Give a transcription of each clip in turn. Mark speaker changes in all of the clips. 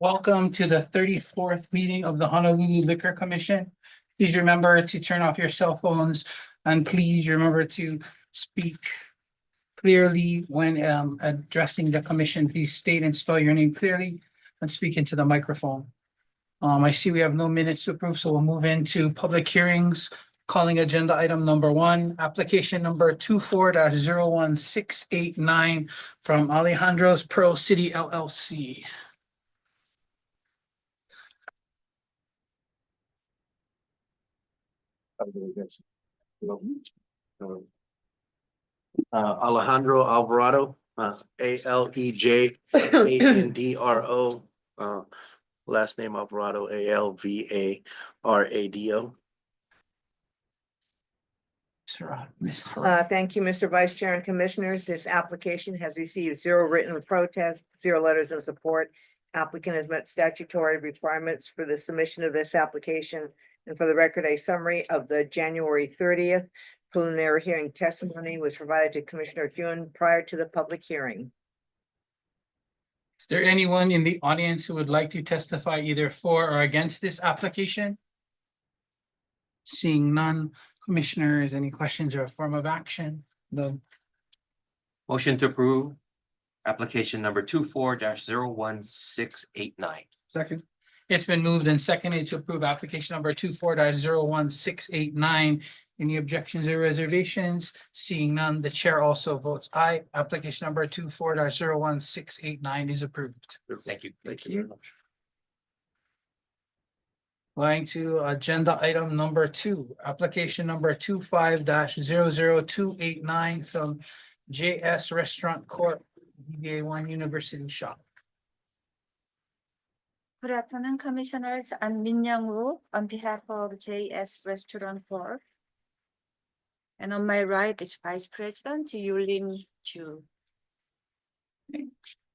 Speaker 1: Welcome to the 34th meeting of the Honolulu Liquor Commission. Please remember to turn off your cell phones and please remember to speak clearly when addressing the commission. Please state and spell your name clearly and speak into the microphone. I see we have no minutes to approve, so we'll move into public hearings. Calling agenda item number 1, application number 24-01689 from Alejandro's Pro City LLC.
Speaker 2: Alejandro Alvarado, ALEJANDRO, last name Alvarado, ALVARADO.
Speaker 3: Thank you, Mr. Vice Chair and Commissioners. This application has received 0 written protest, 0 letters in support. Applicant has met statutory requirements for the submission of this application. And for the record, a summary of the January 30th preliminary hearing testimony was provided to Commissioner Hewen prior to the public hearing.
Speaker 1: Is there anyone in the audience who would like to testify either for or against this application? Seeing none, commissioners, any questions or a form of action? No.
Speaker 4: Motion to approve application number 24-01689.
Speaker 1: Second. It's been moved and seconded to approve application number 24-01689. Any objections or reservations? Seeing none, the chair also votes aye. Application number 24-01689 is approved.
Speaker 4: Thank you.
Speaker 2: Thank you very much.
Speaker 1: Going to agenda item number 2, application number 25-00289 from JS Restaurant Corp. DBA One University Shop.
Speaker 5: Good afternoon, Commissioners. I'm Min Young Woo on behalf of JS Restaurant Corp. And on my right is Vice President Yulin Chu.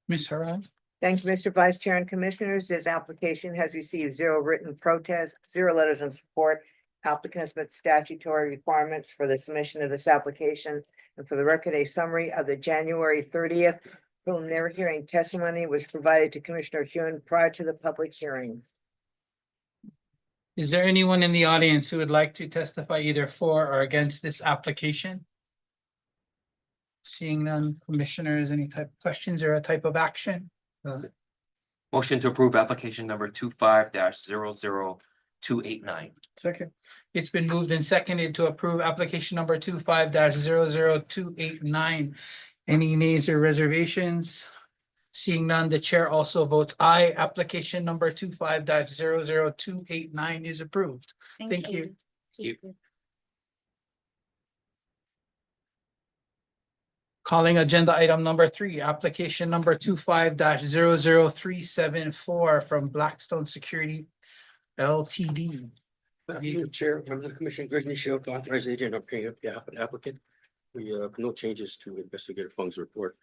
Speaker 1: Ms. Haran.
Speaker 3: Thank you, Mr. Vice Chair and Commissioners. This application has received 0 written protest, 0 letters in support. Applicant has met statutory requirements for the submission of this application. And for the record, a summary of the January 30th preliminary hearing testimony was provided to Commissioner Hewen prior to the public hearing.
Speaker 1: Is there anyone in the audience who would like to testify either for or against this application? Seeing none, commissioners, any type of questions or a type of action?
Speaker 4: Motion to approve application number 25-00289.
Speaker 1: Second. It's been moved and seconded to approve application number 25-00289. Any nays or reservations? Seeing none, the chair also votes aye. Application number 25-00289 is approved. Thank you.
Speaker 4: you.
Speaker 1: Calling agenda item number 3, application number 25-00374 from Blackstone Security LTD.
Speaker 2: Chair, members of the Commission, Greg Nishio, authorized agent of behalf of the applicant. We have no changes to investigative funds report.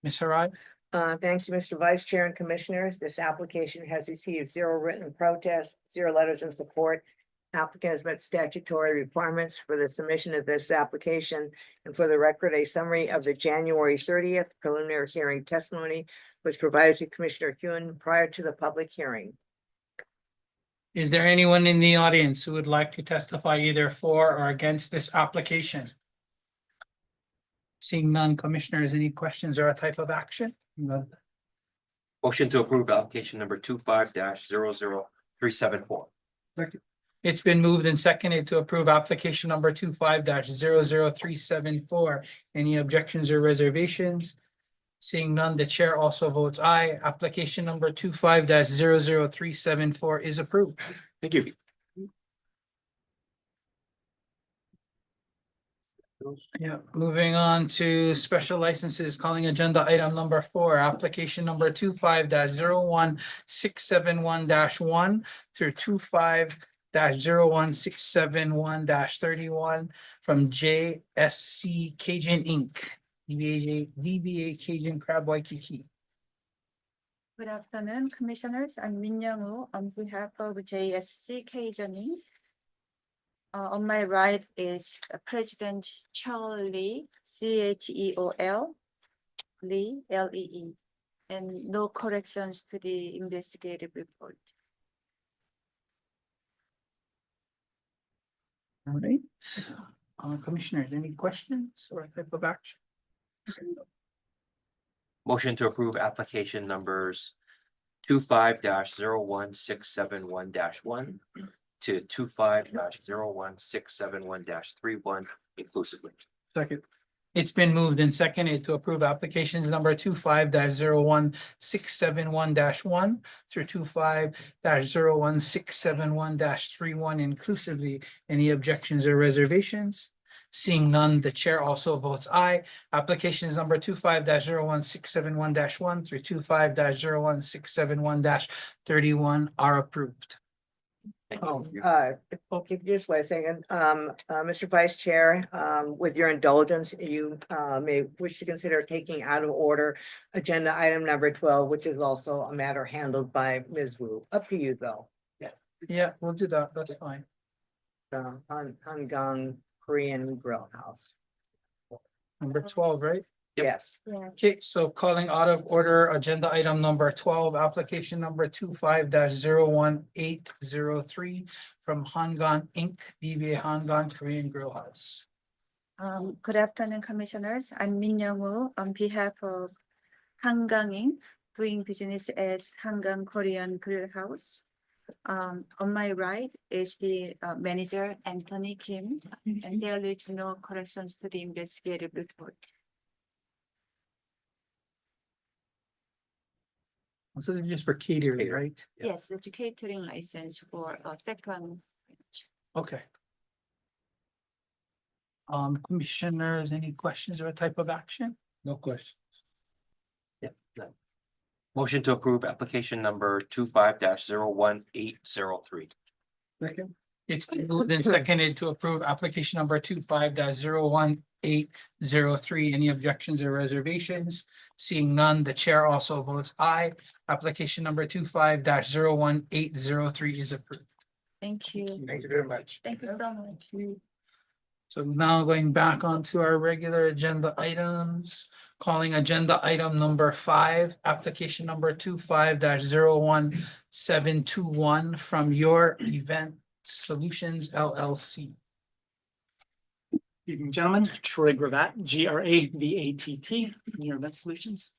Speaker 1: Ms. Harai.
Speaker 3: Thank you, Mr. Vice Chair and Commissioners. This application has received 0 written protest, 0 letters in support. Applicant has met statutory requirements for the submission of this application. And for the record, a summary of the January 30th preliminary hearing testimony was provided to Commissioner Hewen prior to the public hearing.
Speaker 1: Is there anyone in the audience who would like to testify either for or against this application? Seeing none, commissioners, any questions or a type of action? No.
Speaker 4: Motion to approve application number 25-00374.
Speaker 1: It's been moved and seconded to approve application number 25-00374. Any objections or reservations? Seeing none, the chair also votes aye. Application number 25-00374 is approved.
Speaker 2: Thank you.
Speaker 1: Yeah, moving on to special licenses, calling agenda item number 4, application number 25-01671-1 through 25-01671-31 from JSC Cajun Inc. DBA Cajun Crab Waikiki.
Speaker 5: Good afternoon, Commissioners. I'm Min Young Woo on behalf of JSC Cajun Inc. On my right is President Cheol Lee, CHEOL, Lee, LEE. and no corrections to the investigative report.
Speaker 1: All right. Commissioners, any questions or type of action?
Speaker 4: Motion to approve application numbers 25-01671-1 to 25-01671-31 inclusively.
Speaker 1: Second. It's been moved and seconded to approve applications number 25-01671-1 through 25-01671-31 inclusively. Any objections or reservations? Seeing none, the chair also votes aye. Applications number 25-01671-1 through 25-01671-31 are approved.
Speaker 4: Thank
Speaker 3: Oh,
Speaker 4: you.
Speaker 3: okay, just wait a second. Mr. Vice Chair, with your indulgence, you may wish to consider taking out of order agenda item number 12, which is also a matter handled by Ms. Wu. Up to you, though.
Speaker 1: Yeah, we'll do that. That's fine.
Speaker 3: Hangang Korean Grill House.
Speaker 1: Number 12, right?
Speaker 4: Yep.
Speaker 3: Yes.
Speaker 5: Yeah.
Speaker 1: Okay, so calling out of order agenda item number 12, application number 25-01803 from Hangan Inc., DBA Hangan Korean Grill House.
Speaker 5: Good afternoon, Commissioners. I'm Min Young-woo on behalf of Hangang Inc., doing business as Hangang Korean Grill House. On my right is the manager, Anthony Kim, and there is no corrections to the investigative report.
Speaker 1: So this is just for catering, right?
Speaker 4: Yeah.
Speaker 5: Yes, the catering license for a second.
Speaker 1: Okay. Commissioners, any questions or type of action? No question.
Speaker 4: Yep, none. Motion to approve application number 25-01803.
Speaker 1: Second. It's been moved and seconded to approve application number 25-01803. Any objections or reservations? Seeing none, the chair also votes aye. Application number 25-01803 is approved.
Speaker 5: Thank you.
Speaker 1: Thank you very much.
Speaker 5: Thank you so much.
Speaker 1: So now going back onto our regular agenda items, calling agenda item number 5, application number 25-01721 from Your Event Solutions LLC.
Speaker 6: Evening, gentlemen. Troy Gravatt, GRAVATT, Your Event Solutions.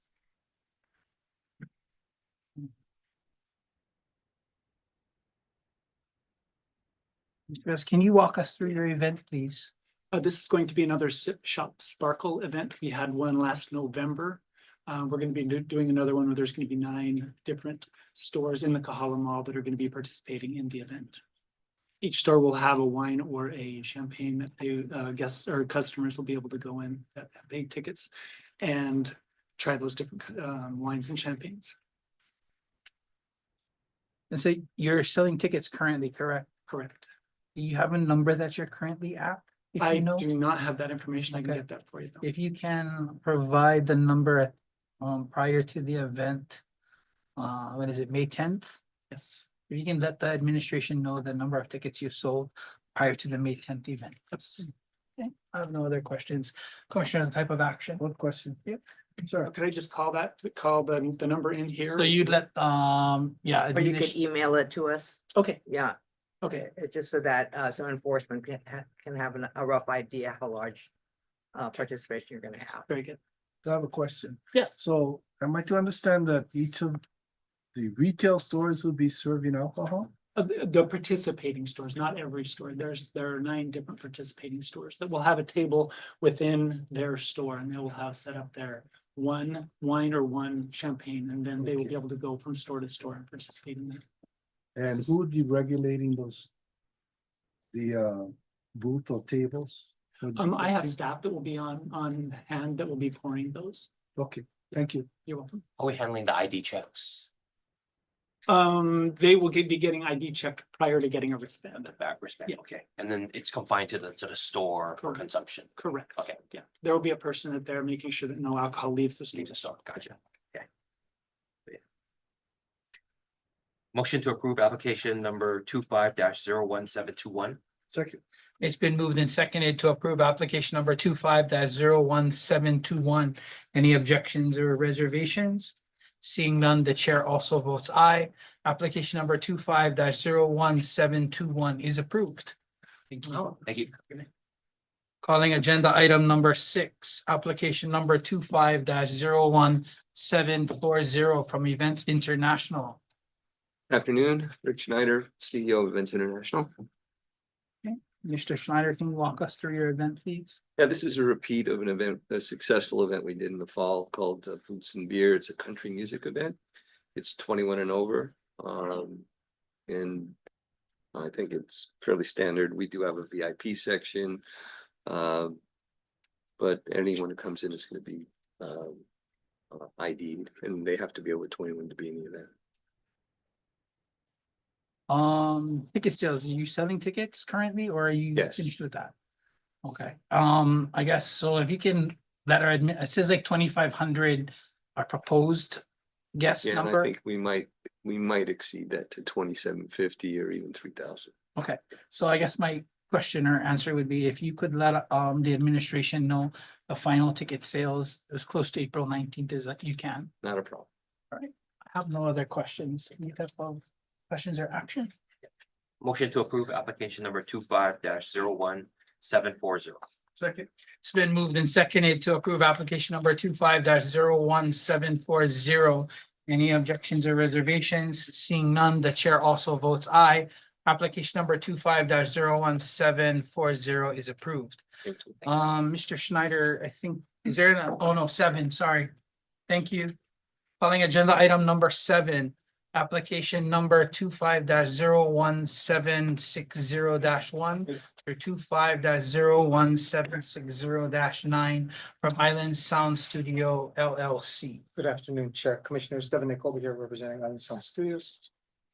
Speaker 1: Chris, can you walk us through your event, please?
Speaker 6: This is going to be another Sip Shop Sparkle event. We had one last November. We're going to be doing another one where there's going to be 9 different stores in the Kahala Mall that are going to be participating in the event. Each store will have a wine or a champagne that they guests or customers will be able to go in that have paid tickets and try those different wines and champagnes.
Speaker 1: And so you're selling tickets currently, correct?
Speaker 6: Correct.
Speaker 1: Do you have a number that you're currently at? If
Speaker 6: I
Speaker 1: you know,
Speaker 6: do not have that information. I can
Speaker 1: Okay.
Speaker 6: get that for you though.
Speaker 1: if you can provide the number at prior to the event, when is it, May 10th?
Speaker 6: Yes.
Speaker 1: If you can let the administration know the number of tickets you sold prior to the May 10th event.
Speaker 6: Yes.
Speaker 1: Okay, I have no other questions. Commissioners, type of action.
Speaker 7: One question.
Speaker 1: Yep.
Speaker 6: Could I just call the number in here?
Speaker 1: So you'd let, yeah.
Speaker 3: Or you could email it to us.
Speaker 6: Okay,
Speaker 3: Yeah,
Speaker 6: okay.
Speaker 3: it's just so that some enforcement can have a rough idea how large participation you're gonna have.
Speaker 6: Very good.
Speaker 7: I have a question.
Speaker 6: Yes.
Speaker 7: So am I to understand that each of the retail stores will be serving alcohol?
Speaker 6: The participating stores, not every store. There are 9 different participating stores that will have a table within their store and they will have set up there 1 wine or 1 champagne, and then they will be able to go from store to store and participate in that.
Speaker 7: And who would be regulating those? The booth or tables?
Speaker 6: I have staff that will be on hand that will be pouring those.
Speaker 7: Okay, thank you.
Speaker 6: You're welcome.
Speaker 4: Are we handling the ID checks?
Speaker 6: They will be getting ID check prior to getting a wristband.
Speaker 4: The back respect,
Speaker 6: Yeah.
Speaker 4: okay, and then it's confined to the store for
Speaker 6: Correct.
Speaker 4: consumption.
Speaker 6: Correct.
Speaker 4: Okay.
Speaker 6: Yeah, there will be a person at there making sure that no alcohol leaves the
Speaker 4: Leaves the
Speaker 6: store.
Speaker 4: store, gotcha, okay. Motion to approve application number 25-01721.
Speaker 7: Second.
Speaker 1: It's been moved and seconded to approve application number 25-01721. Any objections or reservations? Seeing none, the chair also votes aye. Application number 25-01721 is approved. Thank you.
Speaker 4: Thank you.
Speaker 1: Calling agenda item number 6, application number 25-01740 from Events International.
Speaker 8: Afternoon, Rick Schneider, CEO of Events International.
Speaker 1: Mr. Schneider, can you walk us through your event, please?
Speaker 8: Yeah, this is a repeat of an event, a successful event we did in the fall called Boots and Beer. It's a country music event. It's 21 and over. And I think it's fairly standard. We do have a VIP section. But anyone who comes in is going to be ID'd, and they have to be over 21 to be in the event.
Speaker 1: Ticket sales, are you selling tickets currently or are you
Speaker 8: Yes.
Speaker 1: finished with that? Okay, I guess, so if you can let our admit, it says like 2,500 are proposed guest
Speaker 8: Yeah, and I
Speaker 1: number.
Speaker 8: think we might exceed that to 2,750 or even 3,000.
Speaker 1: Okay, so I guess my question or answer would be if you could let the administration know the final ticket sales, it was close to April 19th, is that you can.
Speaker 8: Not a problem.
Speaker 1: I have no other questions. Any type of questions or action?
Speaker 4: Motion to approve application number 25-01740.
Speaker 1: Second. It's been moved and seconded to approve application number 25-01740. Any objections or reservations? Seeing none, the chair also votes aye. Application number 25-01740 is approved.
Speaker 8: Thank you.
Speaker 1: Mr. Schneider, I think, is there, oh no, 7, sorry. Thank you. Calling agenda item number 7, application number 25-01760-1 or 25-01760-9 from Island Sound Studio LLC.
Speaker 9: Good afternoon, Chair, Commissioners. Devin Nicobe here representing Island Sound Studios.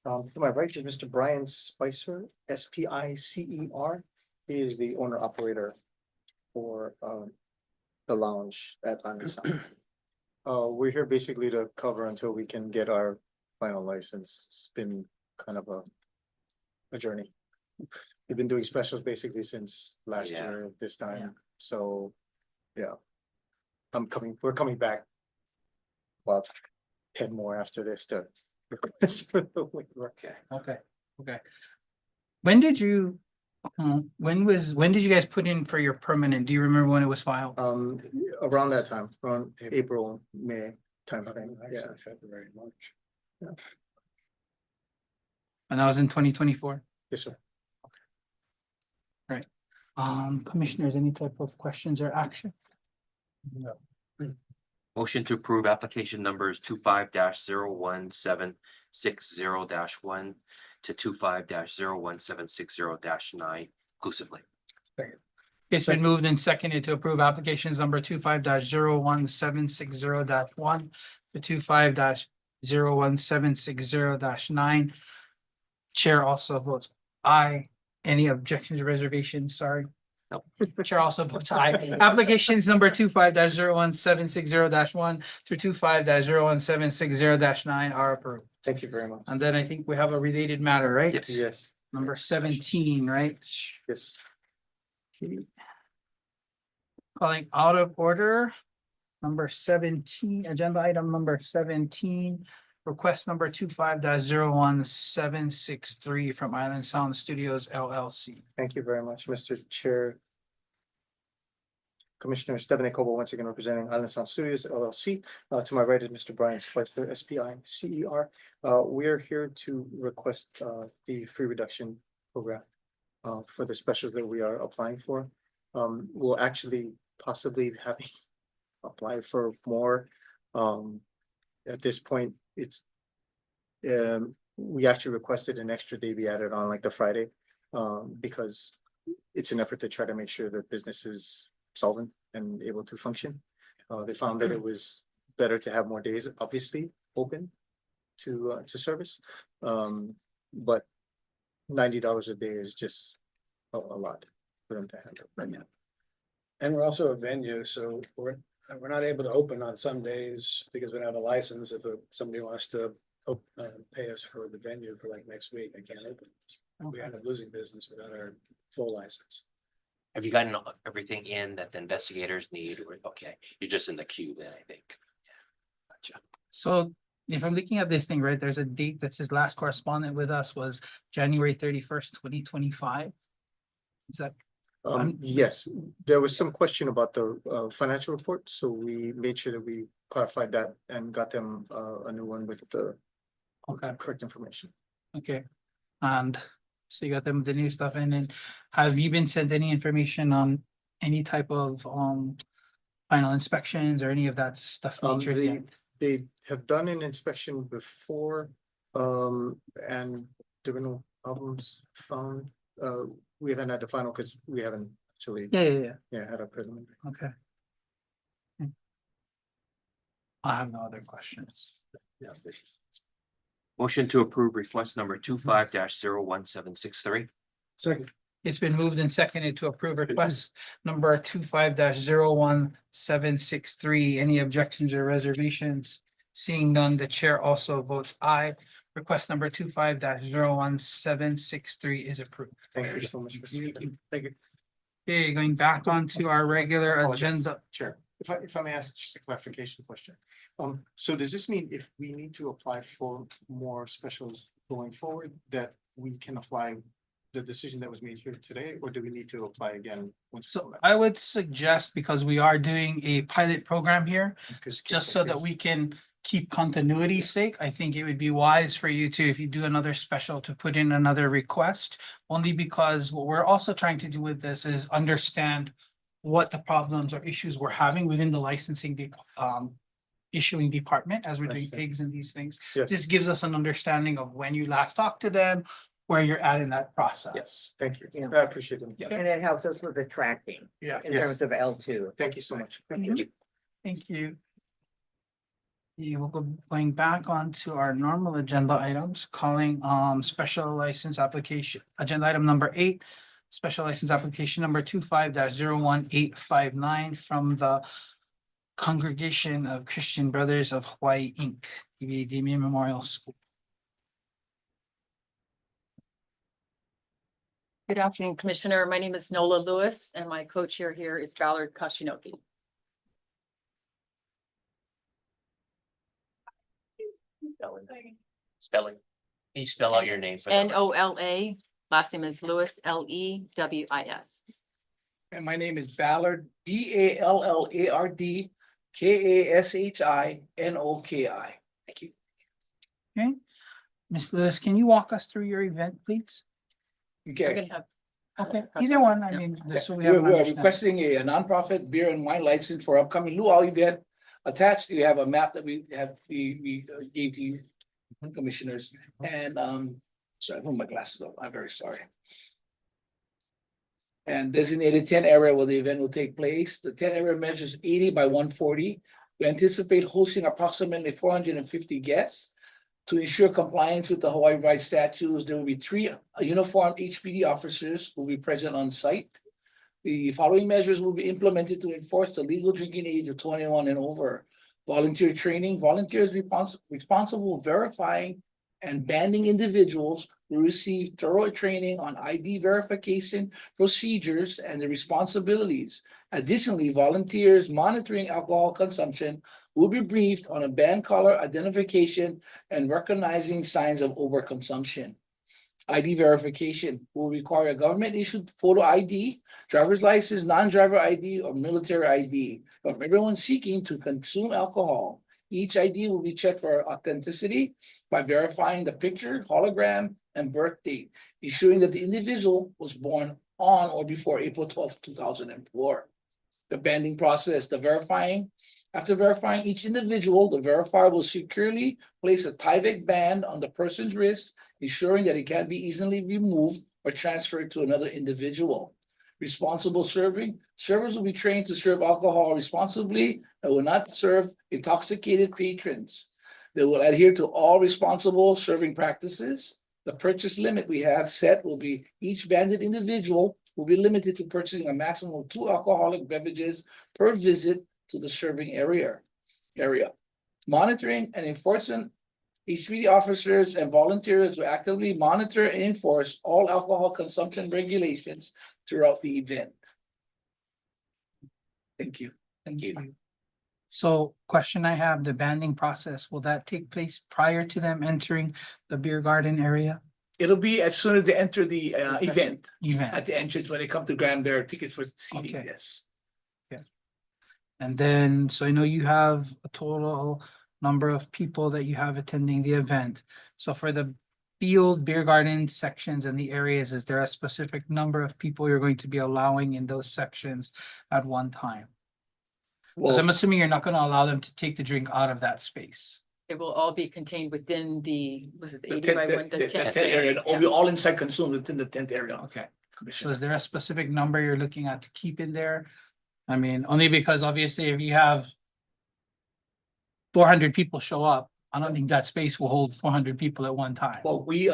Speaker 9: To my right is Mr. Brian Spicer, SPICER. He is the owner operator for the lounge at Island Sound. We're here basically to cover until we can get our final license. It's been kind of a journey. We've been doing specials basically since last
Speaker 4: Yeah.
Speaker 9: year this time, so yeah. We're coming back. Well, 10 more after this to request for the waiver.
Speaker 1: Okay, When did you, when did you guys put in for your permanent? Do you remember when it was filed?
Speaker 9: Around that time, around April, May timeframe, yeah.
Speaker 7: February, March.
Speaker 1: And that was in 2024?
Speaker 9: Yes, sir.
Speaker 1: Commissioners, any type of questions or action?
Speaker 4: Motion to approve application numbers 25-01760-1 to 25-01760-9 inclusively.
Speaker 1: It's been moved and seconded to approve applications number 25-01760-1 to 25-01760-9. Chair also votes aye. Any objections or reservations? Sorry.
Speaker 4: Nope.
Speaker 1: Chair also votes aye. Applications number 25-01760-1 through 25-01760-9 are approved.
Speaker 9: Thank you very much.
Speaker 1: And then I think we have a related matter, right?
Speaker 4: Yes.
Speaker 9: Yes,
Speaker 1: Number 17, right?
Speaker 9: yes.
Speaker 1: Calling out of order. Number 17, agenda item number 17, request number 25-01763 from Island Sound Studios LLC.
Speaker 9: Thank you very much, Mr. Chair. Commissioner Devin Nicobe, once again representing Island Sound Studios LLC. To my right is Mr. Brian Spicer, SPICER. We're here to request the free reduction program for the specials that we are applying for. We'll actually possibly having apply for more. At this point, it's we actually requested an extra day be added on like the Friday because it's an effort to try to make sure that business is solvent and able to function. They found that it was better to have more days, obviously, open to service. But $90 a day is just a lot for them to handle right now.
Speaker 10: And we're also a venue, so we're not able to open on some days because we don't have a license. If somebody wants to pay us for the venue for like next week, I can't open. We end up losing business without our full license.
Speaker 4: Have you gotten everything in that the investigators need? Or okay, you're just in the queue then, I think. Yeah, gotcha.
Speaker 1: So If I'm looking at this thing, right, there's a date that says last correspondent with us was January 31st, 2025. Is that,
Speaker 9: Yes, there was some question about the financial report, so we made sure that we clarified that and got them a new one with the
Speaker 1: okay,
Speaker 9: correct information.
Speaker 1: okay. And so you got them the new stuff, and then have you been sent any information on any type of final inspections or any of that stuff nature yet?
Speaker 9: They have done an inspection before, and there were no problems found. We haven't had the final because we haven't actually,
Speaker 1: Yeah,
Speaker 9: had a preliminary.
Speaker 1: okay. I have no other questions.
Speaker 4: Motion to approve request number 25-01763.
Speaker 7: Second.
Speaker 1: It's been moved and seconded to approve request number 25-01763. Any objections or reservations? Seeing none, the chair also votes aye. Request number 25-01763 is approved.
Speaker 9: Thank you so much. Mr. Chair.
Speaker 1: Thank you. Okay, going back onto our regular
Speaker 9: Apologize,
Speaker 1: agenda.
Speaker 9: Chair, if I may ask just a clarification question. So does this mean if we need to apply for more specials going forward, that we can apply the decision that was made here today, or do we need to apply again? Once we
Speaker 1: So
Speaker 9: come back?
Speaker 1: I would suggest, because we are doing a pilot program here,
Speaker 9: Because
Speaker 1: just so that we can keep continuity's sake, I think it would be wise for you to, if you do another special, to put in another request. Only because what we're also trying to do with this is understand what the problems or issues we're having within the licensing issuing department as we're doing
Speaker 9: Understand.
Speaker 1: pigs and these things.
Speaker 9: Yes,
Speaker 1: This gives us an understanding of when you last talked to them, where you're at in that process.
Speaker 9: yes, thank you.
Speaker 3: Yeah.
Speaker 9: I appreciate it.
Speaker 1: Yeah.
Speaker 3: And it helps us with the tracking
Speaker 1: Yeah.
Speaker 3: in
Speaker 9: Yes.
Speaker 3: terms of L2.
Speaker 9: Thank you so much.
Speaker 1: Thank you. Thank you. You will go going back onto our normal agenda items, calling special license application, agenda item number 8. Special license application number 25-01859 from the Congregation of Christian Brothers of Hawaii, Inc., DBA Damien Memorial School.
Speaker 11: Good afternoon, Commissioner. My name is Nola Lewis and my co-chair here is Ballard Kashinoki.
Speaker 4: Spelling. Can you spell out your name? for the record?
Speaker 11: Nola, last name is Lewis, Lewis.
Speaker 12: And my name is Ballard, Ballard, Kashinoki. Thank you.
Speaker 1: Okay. Ms. Lewis, can you walk us through your event, please?
Speaker 11: We're
Speaker 12: Okay,
Speaker 11: gonna have,
Speaker 1: Okay, either one, I mean, just so we have. an
Speaker 12: we're
Speaker 1: understanding.
Speaker 12: requesting a nonprofit beer and wine license for upcoming luau event. Attached, you have a map that we have, we gave to you commissioners, and sorry, I put my glasses on, I'm very sorry. And designated tent area where the event will take place. The tent area measures 80 by 140. We anticipate hosting approximately 450 guests. To ensure compliance with the Hawaii Revised Statutes, there will be 3 uniformed HPD officers who will be present on site. The following measures will be implemented to enforce the legal drinking age of 21 and over. Volunteer training, volunteers responsible verifying and banding individuals who receive thorough training on ID verification procedures and the responsibilities. Additionally, volunteers monitoring alcohol consumption will be briefed on a band color identification and recognizing signs of overconsumption. ID verification will require a government issued photo ID, driver's license, non-driver ID, or military ID from everyone seeking to consume alcohol. Each ID will be checked for authenticity by verifying the picture, hologram, and birth date, ensuring that the individual was born on or before April 12, 2004. The banding process, after verifying each individual, the verifier will securely place a Tyvek band on the person's wrist, ensuring that it can be easily removed or transferred to another individual. Responsible serving, servers will be trained to serve alcohol responsibly and will not serve intoxicated patrons. They will adhere to all responsible serving practices. The purchase limit we have set will be each banded individual will be limited to purchasing a maximum of 2 alcoholic beverages per visit to the serving area. Monitoring and enforcement, HPD officers and volunteers will actively monitor and enforce all alcohol consumption regulations throughout the event. Thank you.
Speaker 1: Thank you. So question I have, the banding process, will that take place prior to them entering the beer garden area
Speaker 12: It'll be as soon as they enter the
Speaker 1: section.
Speaker 12: event
Speaker 1: event?
Speaker 12: at the entrance when they come to grab their tickets for seating,
Speaker 1: Okay.
Speaker 12: yes.
Speaker 1: And then, so I know you have a total number of people that you have attending the event. So for the field, beer garden sections and the areas, is there a specific number of people you're going to be allowing in those sections at one time? Because I'm
Speaker 12: Well,
Speaker 1: assuming you're not gonna allow them to take the drink out of that space.
Speaker 11: It will all be contained within the, was it
Speaker 12: the
Speaker 11: 80
Speaker 12: tent,
Speaker 11: by
Speaker 12: the
Speaker 11: 1?
Speaker 12: the
Speaker 11: The
Speaker 12: tent
Speaker 11: tent
Speaker 12: area,
Speaker 11: space,
Speaker 12: it'll be all inside consumed within the tent area.
Speaker 1: Okay. So
Speaker 12: Commissioner.
Speaker 1: is there a specific number you're looking at to keep in there? I mean, only because obviously if you have 400 people show up, I don't think that space will hold 400 people at one time.
Speaker 12: Well, we,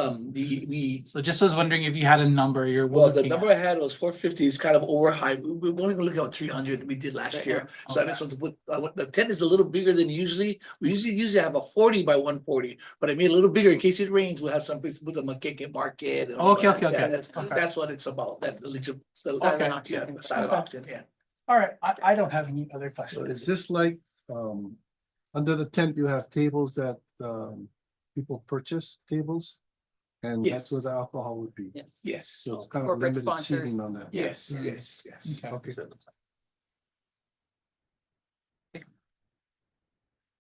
Speaker 1: So just was wondering if you had a number you're
Speaker 12: well, the
Speaker 1: looking
Speaker 12: number
Speaker 1: at.
Speaker 12: I had was 450. It's kind of over high. We're only gonna look at 300 we did last year. So I
Speaker 1: Okay.
Speaker 12: just want to put, the tent is a little bigger than usually. We usually have a 40 by 140, but I made a little bigger in case it rains. We'll have some place to put them a cake market. and all
Speaker 1: Okay,
Speaker 12: that.
Speaker 1: okay,
Speaker 12: Yeah,
Speaker 1: okay.
Speaker 12: That's,
Speaker 1: Okay.
Speaker 12: that's what it's about, that eligible.
Speaker 11: Silent
Speaker 1: Okay.
Speaker 11: auction,
Speaker 12: Yeah,
Speaker 11: things like
Speaker 12: silent
Speaker 1: that.
Speaker 12: auction, yeah.
Speaker 1: All right, I don't have any other
Speaker 7: So is
Speaker 1: questions.
Speaker 7: this like, under the tent, you have tables that, people purchase tables? And that's
Speaker 12: Yes.
Speaker 7: where the alcohol would be?
Speaker 11: Yes.
Speaker 12: Yes,
Speaker 7: So it's kind of
Speaker 11: Corporate
Speaker 7: limited
Speaker 11: sponsors.
Speaker 7: seating on that.
Speaker 12: yes, yes, yes.
Speaker 1: Okay.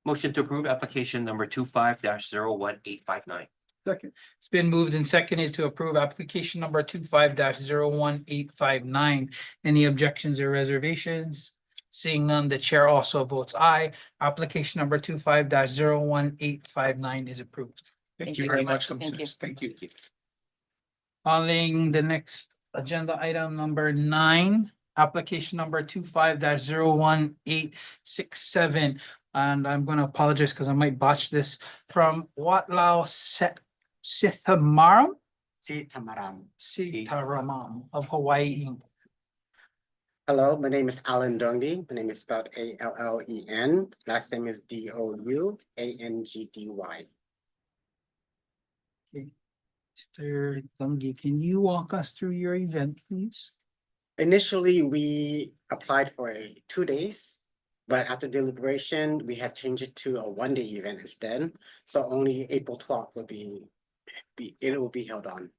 Speaker 4: Motion to approve application number 25-01-859.
Speaker 7: Second.
Speaker 1: It's been moved and seconded to approve application number 25-01-859. Any objections or reservations? Seeing none, the chair also votes aye. Application number 25-01-859 is approved.
Speaker 12: Thank you very much, Commissioners. Thank you.
Speaker 1: Calling the next agenda item number 9, application number 25-01-867. And I'm gonna apologize because I might botch this, from Watlao Sithamaram Sitaramam of Hawaii Inc.
Speaker 13: Hello, my name is Alan Dongdi. My name is spelled Allen. Last name is Doungdy.
Speaker 1: Mr. Dungy, can you walk us through your event, please?
Speaker 13: Initially, we applied for 2 days, but after deliberation, we had changed it to a 1-day event instead. So only April 12th will it will be held on.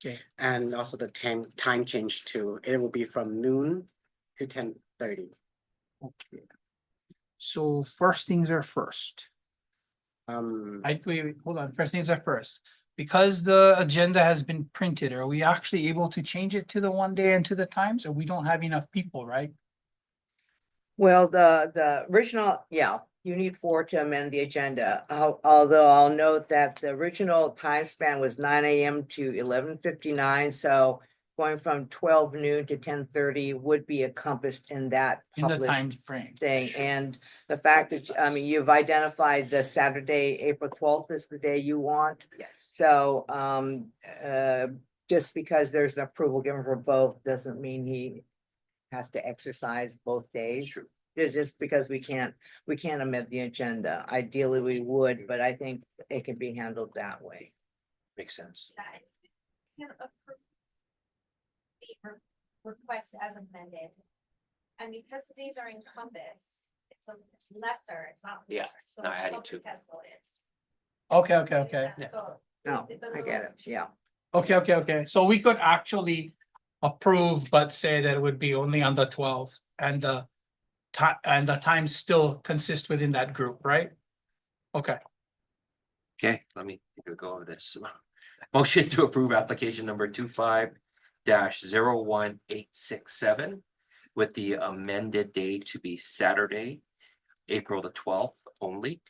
Speaker 1: Okay.
Speaker 13: And also the time change to, it will be from noon to 10:30.
Speaker 1: Okay. So first things are first. Wait, hold on. First things are first. Because the agenda has been printed, are we actually able to change it to the 1 day and to the times, or we don't have enough people, right?
Speaker 3: Well, the original, yeah, you need 4 to amend the agenda. Although I'll note that the original time span was 9 AM to 11:59, so going from 12 noon to 10:30 would be encompassed in that
Speaker 1: In the time
Speaker 3: published
Speaker 1: frame.
Speaker 3: thing. And the fact that, I mean, you've identified the Saturday, April 12th is the day you want.
Speaker 13: Yes.
Speaker 3: So, just because there's an approval given for both doesn't mean he has to exercise both days.
Speaker 13: True.
Speaker 3: It's just because we can't amend the agenda. Ideally, we would, but I think it can be handled that way.
Speaker 4: Makes sense.
Speaker 14: Request as amended. And because these are encompassed, it's lesser, it's not.
Speaker 4: Yeah,
Speaker 14: more, so
Speaker 4: not adding
Speaker 14: public
Speaker 4: to.
Speaker 14: has voted.
Speaker 1: Okay, okay.
Speaker 14: So
Speaker 3: No, I get it, yeah.
Speaker 1: Okay. So we could actually approve, but say that it would be only on the 12th and the times still consist within that group, right? Okay.
Speaker 4: Okay, let me take a go over this. Motion to approve application number 25-01-867 with the amended day to be Saturday, April the 12th only.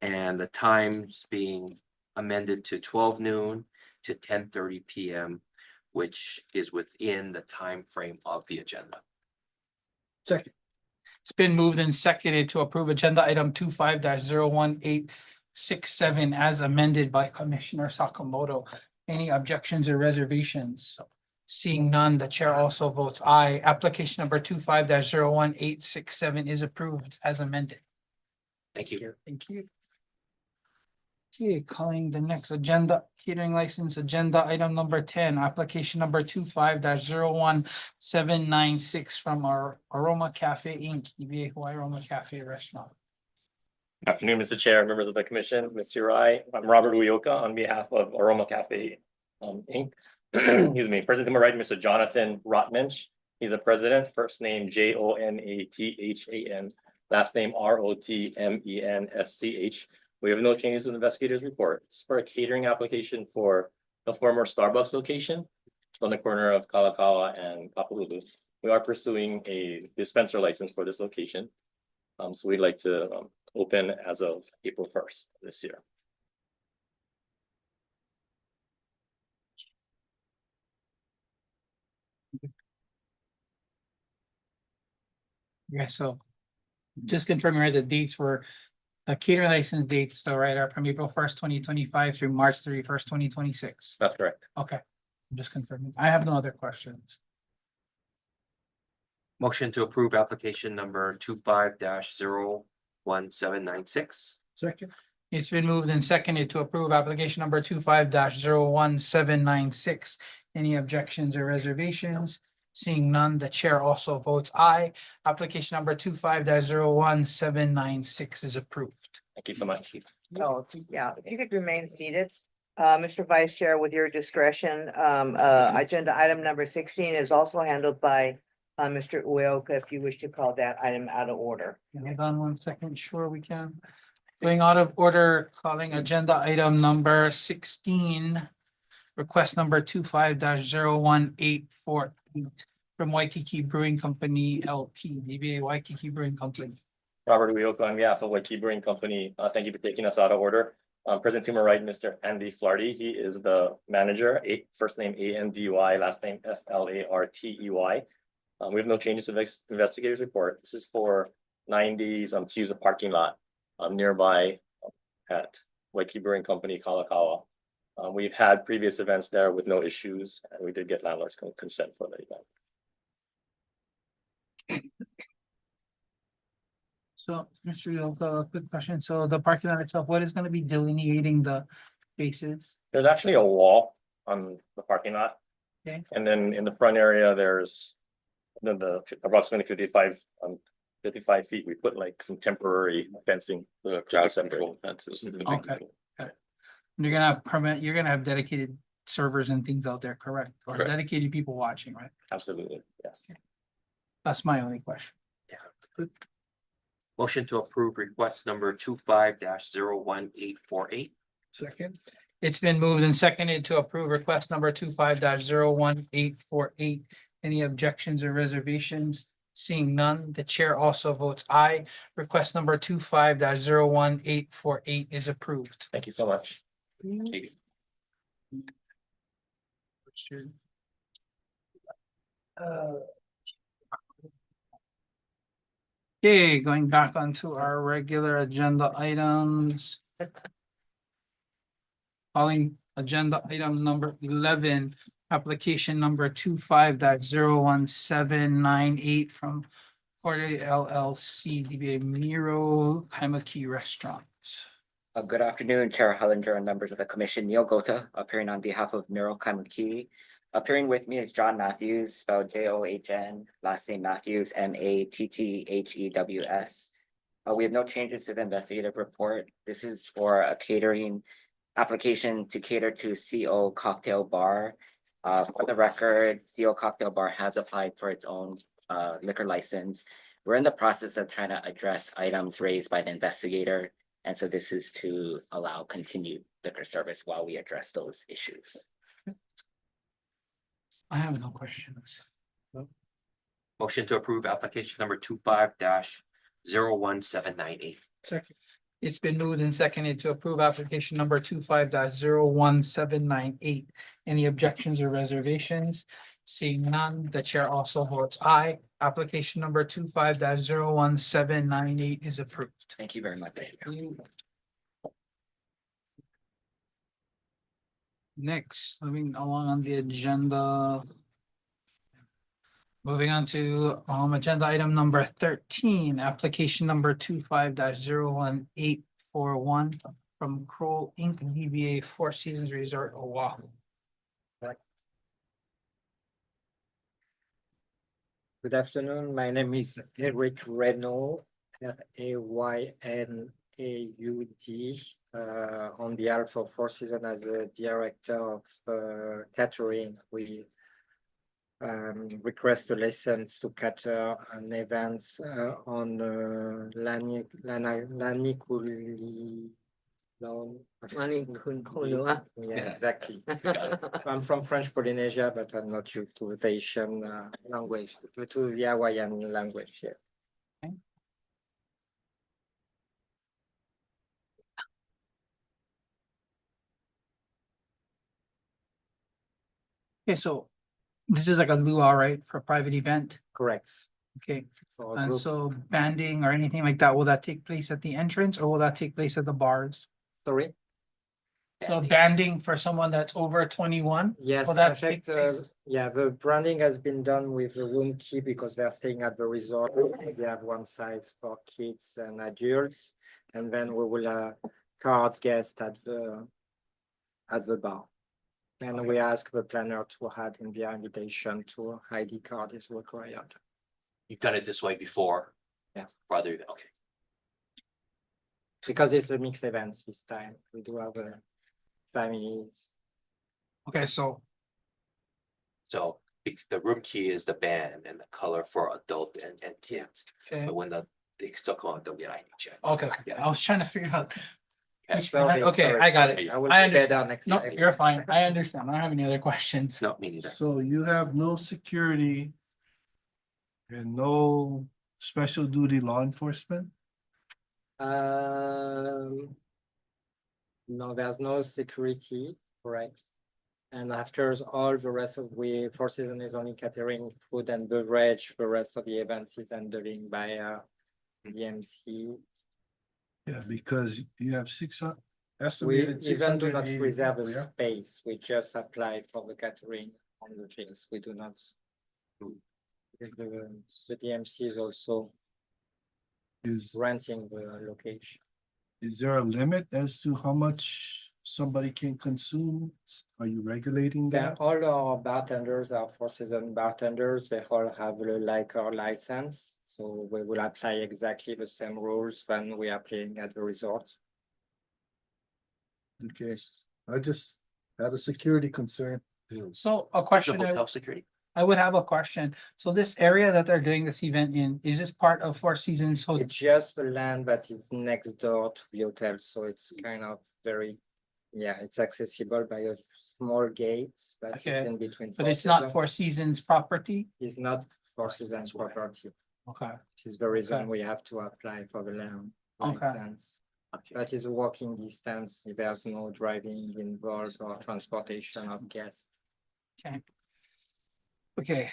Speaker 4: And the times being amended to 12 noon to 10:30 PM, which is within the time frame of the agenda.
Speaker 7: Second.
Speaker 1: It's been moved and seconded to approve agenda item 25-01-867 as amended by Commissioner Sakamoto. Any objections or reservations? Seeing none, the chair also votes aye. Application number 25-01-867 is approved as amended.
Speaker 4: Thank you.
Speaker 1: Thank you. Okay, calling the next agenda, catering license, agenda item number 10, application number 25-01-796 from our Aroma Cafe Inc., EBA Hawaii Aroma Cafe Restaurant.
Speaker 15: Good afternoon, Mr. Chair, members of the commission, Mr. Rai. I'm Robert Uyoka on behalf of Aroma Cafe Inc. Excuse me, present to my right, Mr. Jonathan Rotmensch. He's the president, first name Jonathan, last name Rotmensch. We have no changes to the investigator's report. It's for a catering application for the former Starbucks location on the corner of Kalakaua and Honolulu. We are pursuing a dispenser license for this location. So we'd like to open as of April 1st this year.
Speaker 1: Yeah, so just confirming, right, the dates were the catering license dates, so right, are from April 1st, 2025 through March 31st, 2026.
Speaker 15: That's correct.
Speaker 1: Okay, I'm just confirming. I have no other questions.
Speaker 4: Motion to approve application number 25-01796.
Speaker 7: Second.
Speaker 1: It's been moved and seconded to approve application number 25-01796. Any objections or reservations? Seeing none, the chair also votes aye. Application number 25-01796 is approved.
Speaker 15: Thank you so much.
Speaker 3: Oh, yeah, if you could remain seated. Mr. Vice Chair, with your discretion, agenda item number 16 is also handled by Mr. Uyoka, if you wish to call that item out of order.
Speaker 1: Hold on 1 second, sure we can. Going out of order, calling agenda item number 16. Request number 25-01848 from Waikiki Brewing Company LP, DBA Waikiki Brewing Company.
Speaker 15: Robert Uyoka on behalf of Waikiki Brewing Company. Thank you for taking us out of order. Present to my right, Mr. Andy Flarty. He is the manager, first name Andy, last name Flartey. We have no changes to the investigator's report. This is for 90s to use a parking lot nearby at Waikiki Brewing Company, Kalakaua. We've had previous events there with no issues, and we did get landlord's consent for the event.
Speaker 1: So, Mr. Uyoka, quick question. So the parking lot itself, what is going to be delineating the spaces?
Speaker 15: There's actually a wall on the parking lot.
Speaker 1: Okay.
Speaker 15: And then in the front area, there's the approximately 55 feet. We put like some temporary fencing. The crowd control fences.
Speaker 1: Okay. You're gonna have you're gonna have dedicated servers and things out there, correct? Or
Speaker 15: Correct.
Speaker 1: dedicated people watching, right?
Speaker 15: Absolutely, yes.
Speaker 1: That's my only question.
Speaker 4: Motion to approve request number 25-01848.
Speaker 7: Second.
Speaker 1: It's been moved and seconded to approve request number 25-01848. Any objections or reservations? Seeing none, the chair also votes aye. Request number 25-01848 is approved.
Speaker 15: Thank you so much.
Speaker 1: Okay, going back onto our regular agenda items. Calling agenda item number 11, application number 25-01798 from Corday LLC, DBA Miro Kaimaki Restaurant.
Speaker 16: Good afternoon, Chair Hellinger and members of the commission. Neil Gota, appearing on behalf of Miro Kaimaki. Appearing with me is John Matthews, spelled John, last name Matthews, Matthews. We have no changes to the investigative report. This is for a catering application to cater to CO Cocktail Bar. For the record, CO Cocktail Bar has applied for its own liquor license. We're in the process of trying to address items raised by the investigator. And so this is to allow continued liquor service while we address those issues.
Speaker 1: I have no questions.
Speaker 4: Motion to approve application number 25-01798.
Speaker 1: Second. It's been moved and seconded to approve application number 25-01798. Any objections or reservations? Seeing none, the chair also votes aye. Application number 25-01798 is approved.
Speaker 16: Thank you very much.
Speaker 1: Next, moving along on the agenda. Moving on to agenda item number 13, application number 25-01841 from Kroll Inc. DBA Four Seasons Resort Oahu.
Speaker 17: Good afternoon. My name is Eric Renaud, Raynaud, on behalf of Four Seasons as a director of catering. We request a license to cater an events on Lanikuli. Yeah, exactly. I'm from French Polynesia, but I'm not used to the Asian language, to the Hawaiian language, yeah.
Speaker 1: Okay, so this is like a luau, right, for a private event?
Speaker 17: Correct.
Speaker 1: Okay,
Speaker 17: So a
Speaker 1: and
Speaker 17: group-
Speaker 1: so banding or anything like that, will that take place at the entrance or will that take place at the bars?
Speaker 17: Sorry?
Speaker 1: So banding for someone that's over 21?
Speaker 17: Yes,
Speaker 1: will
Speaker 17: in
Speaker 1: that
Speaker 17: fact,
Speaker 1: take place?
Speaker 17: yeah, the branding has been done with the room key because they're staying at the resort. They have one size for kids and adults, and then we will card guests at the bar. And we ask the planner to add in the invitation to ID card is required.
Speaker 4: You've done it this way before?
Speaker 17: Yeah.
Speaker 4: Rather, okay.
Speaker 17: Because it's a mixed events this time. We do have families.
Speaker 1: Okay, so
Speaker 4: So the room key is the band and the color for adult and kids.
Speaker 1: Okay.
Speaker 4: But when they still call it, they'll get ID check.
Speaker 1: Okay,
Speaker 4: Yeah.
Speaker 1: I was trying to figure out. which
Speaker 17: Sorry,
Speaker 1: one. Okay,
Speaker 17: sorry,
Speaker 1: I got
Speaker 17: sorry.
Speaker 1: it.
Speaker 17: I will
Speaker 1: I
Speaker 17: be better
Speaker 1: understand.
Speaker 17: next
Speaker 1: No,
Speaker 17: time.
Speaker 1: you're fine. I understand. I don't have any other questions.
Speaker 4: No, me neither.
Speaker 7: So you have no security and no special duty law enforcement?
Speaker 17: No, there's no security, correct? And after all the rest of Four Seasons is only catering food and beverage. The rest of the events is handling by DMC.
Speaker 7: Yeah, because you have
Speaker 17: We
Speaker 7: estimated six
Speaker 17: even do
Speaker 7: hundred
Speaker 17: not
Speaker 7: and eighty
Speaker 17: reserve a
Speaker 7: people, yeah?
Speaker 17: space. We just apply for the catering on the things. We do not. The DMC is also
Speaker 7: Is
Speaker 17: renting the location.
Speaker 7: there a limit as to how much somebody can consume? Are you regulating
Speaker 17: Yeah,
Speaker 7: that?
Speaker 17: all our bartenders are Four Seasons bartenders. They all have the LIQ license. So we will apply exactly the same rules when we are playing at the resort.
Speaker 7: Okay, I just had a security concern.
Speaker 1: So a
Speaker 4: The
Speaker 1: question,
Speaker 4: hotel security?
Speaker 1: I would have a question. So this area that they're doing this event in, is this part of Four Seasons? So
Speaker 17: It's just the land that is next door to the hotel, so it's kind of very, yeah, it's accessible by a small gate that is
Speaker 1: Okay,
Speaker 17: in between.
Speaker 1: but
Speaker 17: Four
Speaker 1: it's not
Speaker 17: Seasons.
Speaker 1: Four Seasons property?
Speaker 17: It's not Four Seasons property,
Speaker 1: Okay,
Speaker 17: which is the reason
Speaker 1: Okay.
Speaker 17: we have to apply for the land
Speaker 1: Okay.
Speaker 17: license. That is walking distance, there's no driving involved or transportation of guests.
Speaker 1: okay,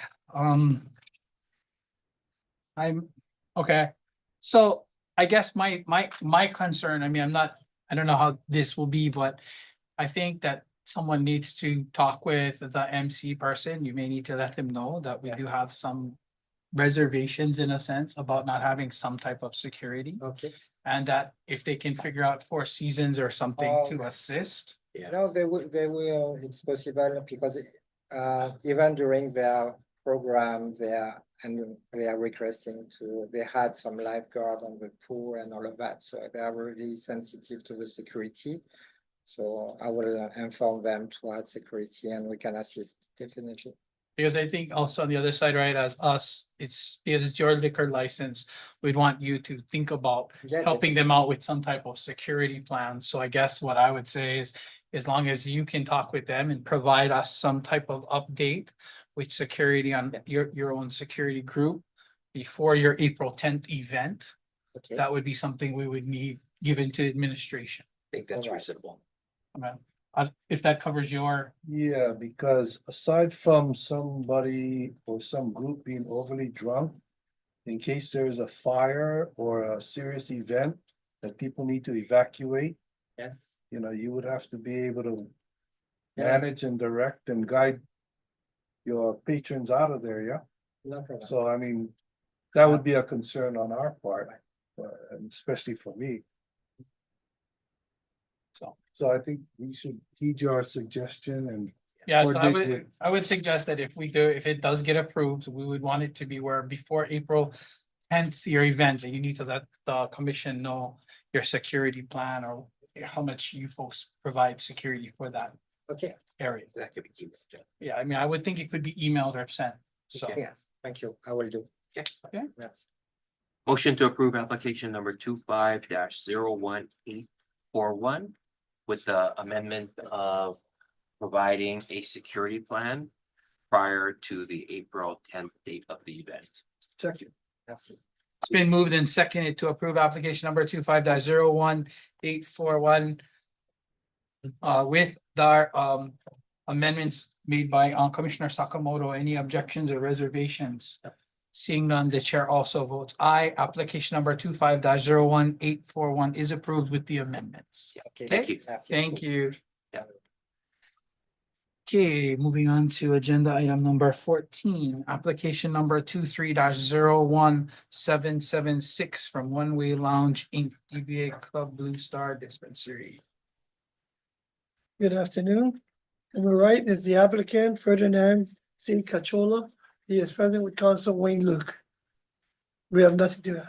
Speaker 1: I'm, okay, so I guess my concern, I mean, I don't know how this will be, but I think that someone needs to talk with the MC person. You may need to let them know that we do have some reservations in a sense about not having some type of security.
Speaker 17: Okay.
Speaker 1: And that if they can figure out Four Seasons or something to
Speaker 17: Oh.
Speaker 1: assist.
Speaker 17: No, they will, it's possible because even during their program, they are requesting they had some lifeguard on the pool and all of that, so they are really sensitive to the security. So I will inform them to add security and we can assist definitely.
Speaker 1: Because I think also on the other side, right, as us, it's because it's your liquor license, we'd want you to think about
Speaker 17: Yeah,
Speaker 1: helping them out with some type of security plan. So I guess what I would say is, as long as you can talk with them and provide us some type of update with security on your own security group before your April 10th event,
Speaker 17: Okay.
Speaker 1: that would be something we would need given to administration.
Speaker 4: I think that's
Speaker 17: Alright.
Speaker 4: reasonable.
Speaker 1: If that covers your,
Speaker 7: Yeah, because aside from somebody or some group being overly drunk, in case there is a fire or a serious event that people need to evacuate,
Speaker 17: Yes.
Speaker 7: you would have to be able to
Speaker 17: Yeah.
Speaker 7: manage and direct and guide your patrons out of there, yeah?
Speaker 17: No problem.
Speaker 7: So I mean, that would be a concern on our part, and especially for me. So I think we should heed your suggestion and.
Speaker 1: Yeah, so
Speaker 7: coordinate
Speaker 1: I would suggest that if it does get approved, we would want it to be where before April 10th, your event, that you need to let the commission know your security plan or how much you folks provide security for that
Speaker 9: Okay,
Speaker 1: area.
Speaker 4: That could be key.
Speaker 1: Yeah, I mean, I would think it could be emailed or sent, so.
Speaker 9: yes, thank you, I will do.
Speaker 1: Okay.
Speaker 9: Yes.
Speaker 4: Motion to approve application number 25-01-841 with the amendment of providing a security plan prior to the April 10th date of the event.
Speaker 7: Second.
Speaker 9: Merci.
Speaker 1: It's been moved and seconded to approve application number 25-01-841. With the amendments made by Commissioner Sakamoto. Any objections or reservations? Seeing none, the chair also votes aye. Application number 25-01-841 is approved with the amendments.
Speaker 9: Okay.
Speaker 4: Thank you.
Speaker 9: Merci.
Speaker 1: Thank you.
Speaker 4: Yeah.
Speaker 1: Okay, moving on to agenda item number 14, application number 23-01-776 from One Way Lounge Inc., DBA Club Blue Star Dispensary.
Speaker 18: Good afternoon. On the right is the applicant Ferdinand C. Cachola. He is present with counsel Wayne Luke. We have nothing to add.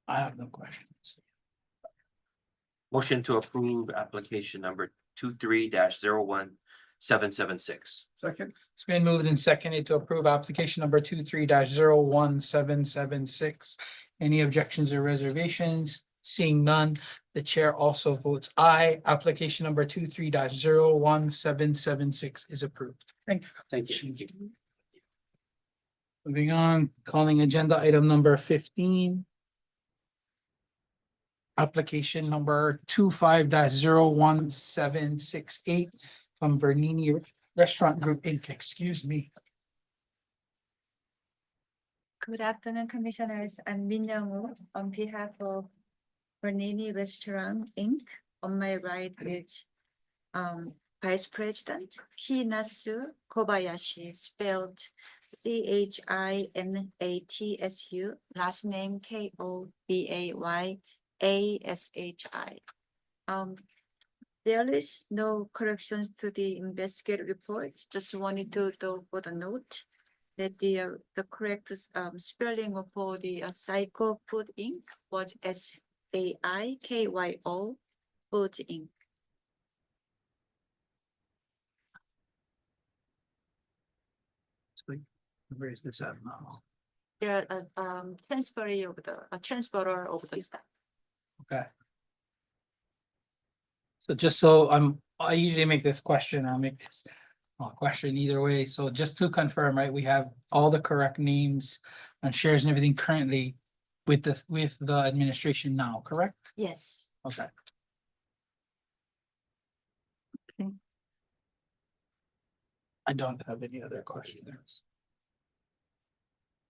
Speaker 1: I have no questions.
Speaker 4: Motion to approve application number 23-01-776.
Speaker 7: Second.
Speaker 1: It's been moved and seconded to approve application number 23-01-776. Any objections or reservations? Seeing none, the chair also votes aye. Application number 23-01-776 is approved. Thank you.
Speaker 2: Thank you.
Speaker 1: Moving on, calling agenda item number 15. Application number 25-01-768 from Bernini Restaurant Group Inc., excuse me.
Speaker 5: Good afternoon, Commissioners. I'm Min Young-woo on behalf of Bernini Restaurant Inc. On my right is Vice President Kinatsu Kobayashi, spelled CHINATSU, last name KOBAYASHI. There is no corrections to the investigative report. Just wanted to for the note that the correct spelling for the Psycho Food Inc. was SAIKYO Food Inc.
Speaker 1: Where is this at now?
Speaker 5: There are transferring of the transferer of the staff.
Speaker 1: Okay. So just so I usually make this question, I'll make this question either way. So just to confirm, right, we have all the correct names and shares and everything currently with the administration now, correct?
Speaker 5: Yes.
Speaker 1: Okay. I don't have any other questions.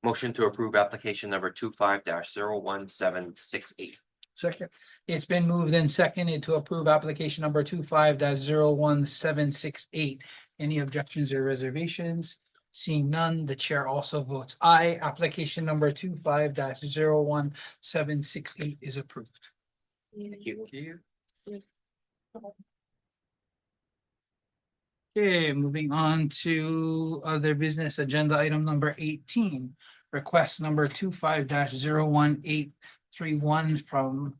Speaker 4: Motion to approve application number 25-01-768.
Speaker 7: Second.
Speaker 1: It's been moved and seconded to approve application number 25-01-768. Any objections or reservations? Seeing none, the chair also votes aye. Application number 25-01-768 is approved.
Speaker 4: Thank you.
Speaker 1: Okay, moving on to other business agenda item number 18. Request number 25-01-831 from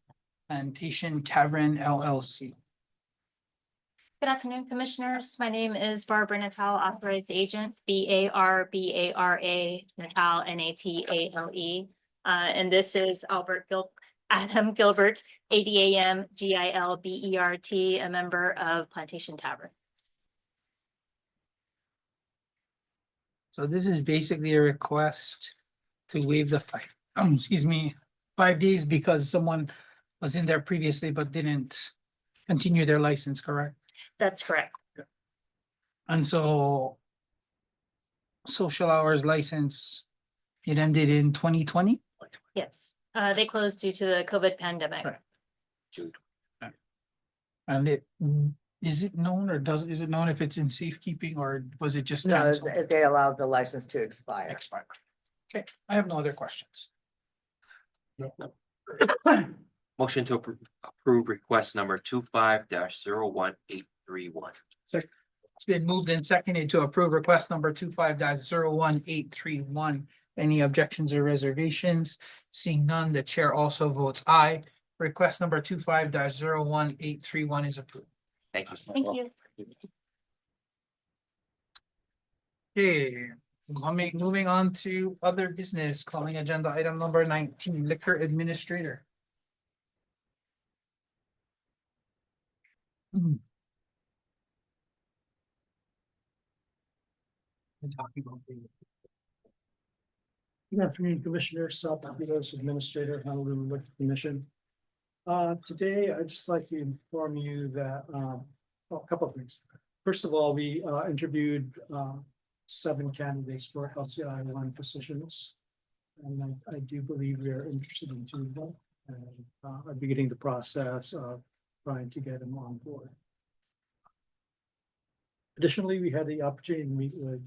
Speaker 1: Plantation Tavern LLC.
Speaker 19: Good afternoon, Commissioners. My name is Barbara Natal, Authorized Agent, BARBARA, Natal, NATALE. And this is Adam Gilbert, ADAM GILBERT, a member of Plantation Tavern.
Speaker 1: So this is basically a request to waive the 5 days because someone was in there previously but didn't continue their license, correct?
Speaker 19: That's correct.
Speaker 1: And so social hours license, it ended in 2020?
Speaker 19: Yes, they closed due to the COVID pandemic.
Speaker 1: Right. And is it known if it's in safekeeping or was it just
Speaker 3: No,
Speaker 1: canceled?
Speaker 3: they allowed the license to expire.
Speaker 1: Expired. Okay, I have no other questions.
Speaker 7: No.
Speaker 4: Motion to approve request number 25-01831.
Speaker 1: It's been moved and seconded to approve request number 25-01831. Any objections or reservations? Seeing none, the chair also votes aye. Request number 25-01831 is approved.
Speaker 4: Thank you.
Speaker 19: Thank you.
Speaker 1: Okay, moving on to other business, calling agenda item number 19, liquor administrator.
Speaker 20: Good afternoon, Commissioner, Sal Papitos, Administrator, Honolulu Liquor Commission. Today, I'd just like to inform you that, a couple of things. First of all, we interviewed 7 candidates for LCI 1 positions. And I do believe we are interested in 2 of them. And I'm beginning the process of trying to get them on board. Additionally, we had the opportunity to meet with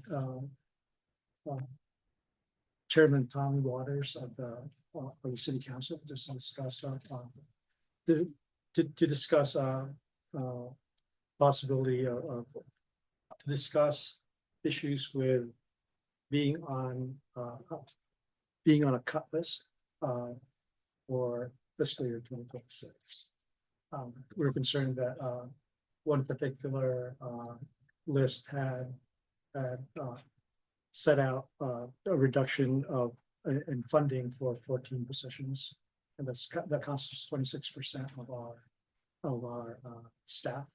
Speaker 20: Chairman Tommy Waters of the City Council, just to discuss to discuss possibility of to discuss issues with being on a cut list for fiscal year 2026. We're concerned that one particular list had set out a reduction of in funding for 14 positions, and that constitutes 26% of our staff,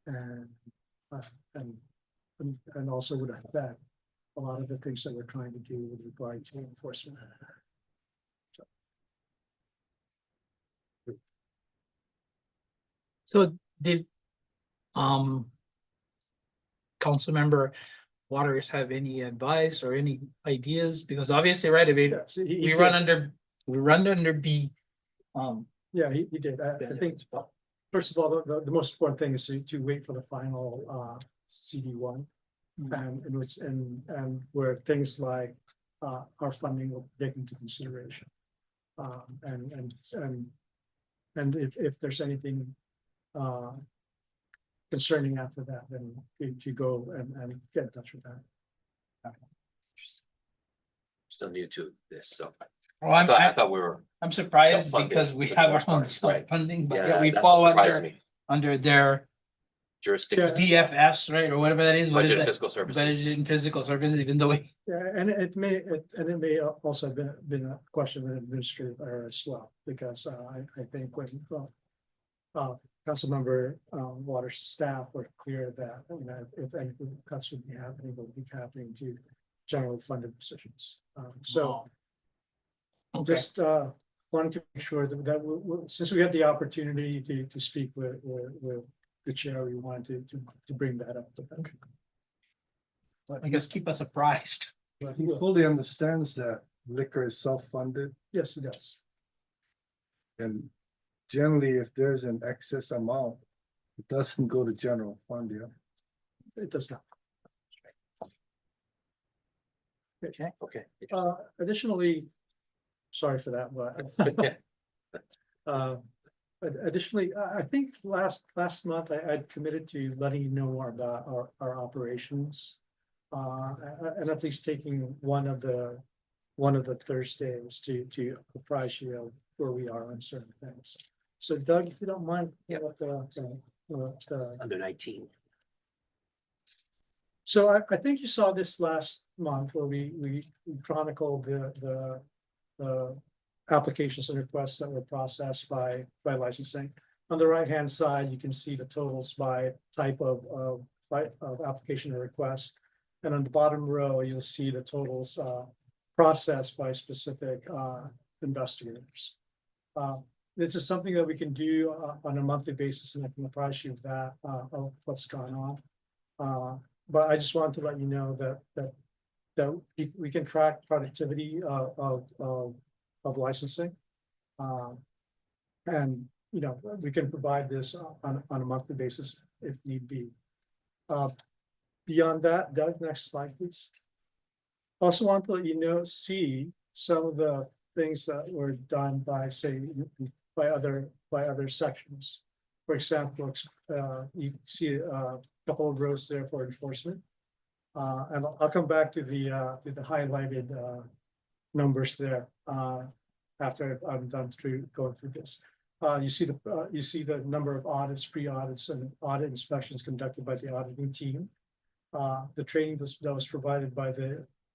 Speaker 20: and also would affect a lot of the things that we're trying to do with regard to enforcement.
Speaker 1: So did council member Waters have any advice or any ideas? Because obviously, right, I mean,
Speaker 20: Yes,
Speaker 1: we run under B.
Speaker 20: Yeah, he did. I think, first of all, the most important thing is to wait for the final CD1. And where things like our funding will be taken into consideration. And if there's anything concerning after that, then to go and get in touch with that.
Speaker 4: Still new to this, so.
Speaker 1: Well,
Speaker 4: I thought we were.
Speaker 1: I'm surprised
Speaker 4: self-funded
Speaker 1: because we
Speaker 4: for the
Speaker 1: have our
Speaker 4: most
Speaker 1: own
Speaker 4: part, right?
Speaker 1: self-funding, but
Speaker 4: Yeah,
Speaker 1: yeah, we
Speaker 4: that
Speaker 1: fall
Speaker 4: surprised
Speaker 1: under
Speaker 4: me.
Speaker 1: under their
Speaker 4: Jurisdiction.
Speaker 1: DFS, right, or whatever that is. What is
Speaker 4: Budget and
Speaker 1: that?
Speaker 4: fiscal services.
Speaker 1: Budget and physical services, even though we.
Speaker 20: Yeah, and it may also have been a question of an administrative error as well, because I think when Councilmember Waters' staff were clear that, you know, if any cuts would be happening, it would be happening to generally funded positions. Just wanted to make sure that since we had the opportunity to speak with the chair, we wanted to bring that up.
Speaker 1: I guess keep us apprised.
Speaker 7: He fully understands that liquor is self-funded,
Speaker 20: Yes, it does.
Speaker 7: and generally, if there's an excess amount, it doesn't go to general fund, yeah.
Speaker 20: It does not.
Speaker 1: Okay.
Speaker 4: Okay.
Speaker 20: Additionally, sorry for that, but additionally, I think last month I'd committed to letting you know more about our operations. And at least taking one of the Thursdays to apprise you of where we are on certain things. So Doug, if you don't mind.
Speaker 4: Yeah.
Speaker 20: What
Speaker 4: Under 19.
Speaker 20: So I think you saw this last month where we chronicled the applications and requests that were processed by licensing. On the right-hand side, you can see the totals by type of application or request. And on the bottom row, you'll see the totals processed by specific investigators. This is something that we can do on a monthly basis, and I can apprise you of that, of what's going on. But I just wanted to let you know that we can track productivity of licensing. And, you know, we can provide this on a monthly basis if need be. Beyond that, Doug, next slide, please. Also want to let you know, see some of the things that were done by, say, other sections. For example, you see a couple of rows there for enforcement. And I'll come back to the highlighted numbers there after I'm done going through this. You see the number of audits, pre-audits, and audit inspections conducted by the auditing team. The training that was provided by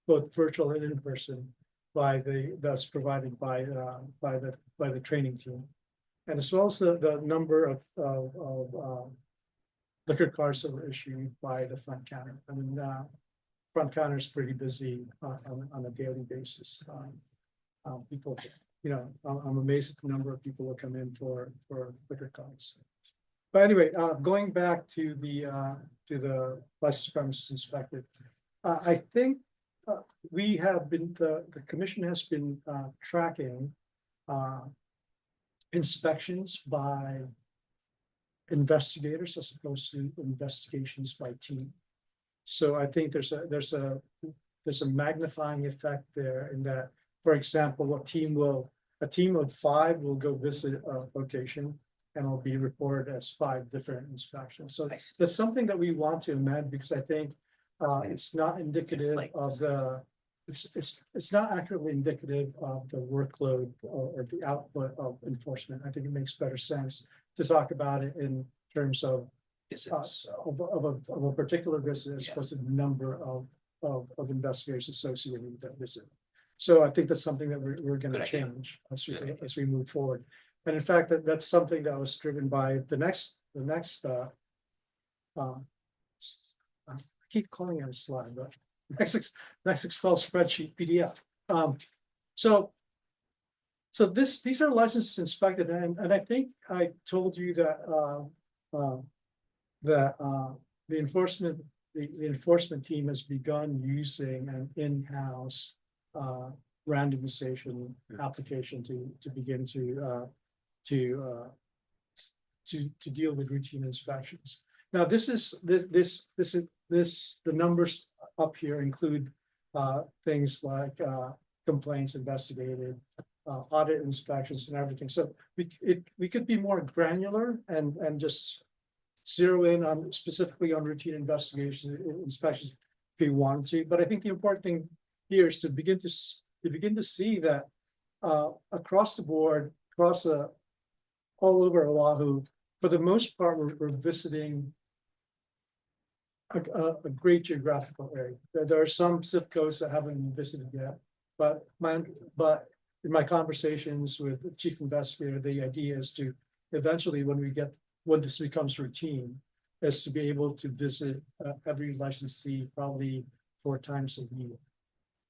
Speaker 20: both virtual and in person that's provided by the training team, and as well as the number of liquor cards that were issued by the front counter. I mean, front counter is pretty busy on a daily basis. People, I'm amazed at the number of people that come in for liquor cards. But anyway, going back to the licensed premises inspected, I think we have been, the commission has been tracking inspections by investigators as opposed to investigations by team. So I think there's a magnifying effect there in that, for example, a team of 5 will go visit a location and will be reported as 5 different inspections. So that's something that we want to amend, because I think it's not indicative of it's not accurately indicative of the workload or the output of enforcement. I think it makes better sense to talk about it in terms of a particular visit as opposed to the number of investigators associated with that visit. So I think that's something that we're going to change as we move forward. And in fact, that's something that was driven by the next I keep calling it a slide, but next Excel spreadsheet PDF. So these are licensed inspected, and I think I told you that the enforcement team has begun using an in-house randomization application to begin to deal with routine inspections. Now, the numbers up here include things like complaints investigated, audit inspections, and everything. So we could be more granular and just zero in on specifically on routine investigations, inspections if we wanted to. But I think the important thing here is to begin to see that across the board, all over Oahu, for the most part, we're visiting a great geographical area. There are some zip codes that haven't been visited yet, but in my conversations with the chief investigator, the idea is to eventually, when this becomes routine, is to be able to visit every licensee probably 4 times a year.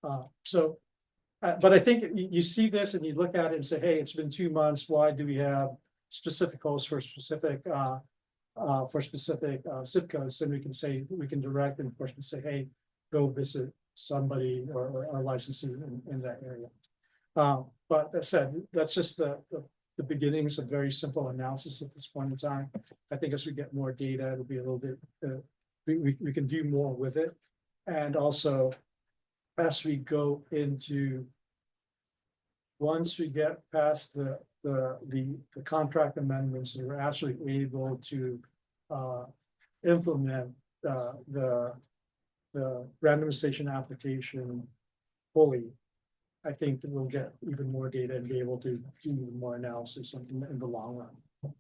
Speaker 20: But I think you see this and you look at it and say, hey, it's been 2 months. Why do we have specific codes for specific zip codes? And we can direct enforcement, say, hey, go visit somebody or a licensee in that area. But that said, that's just the beginnings of very simple analysis at this point in time. I think as we get more data, it'll be a little bit, we can do more with it. And also, as we go into, once we get past the contract amendments, and we're actually able to implement the randomization application fully, I think that we'll get even more data and be able to do even more analysis in the long run.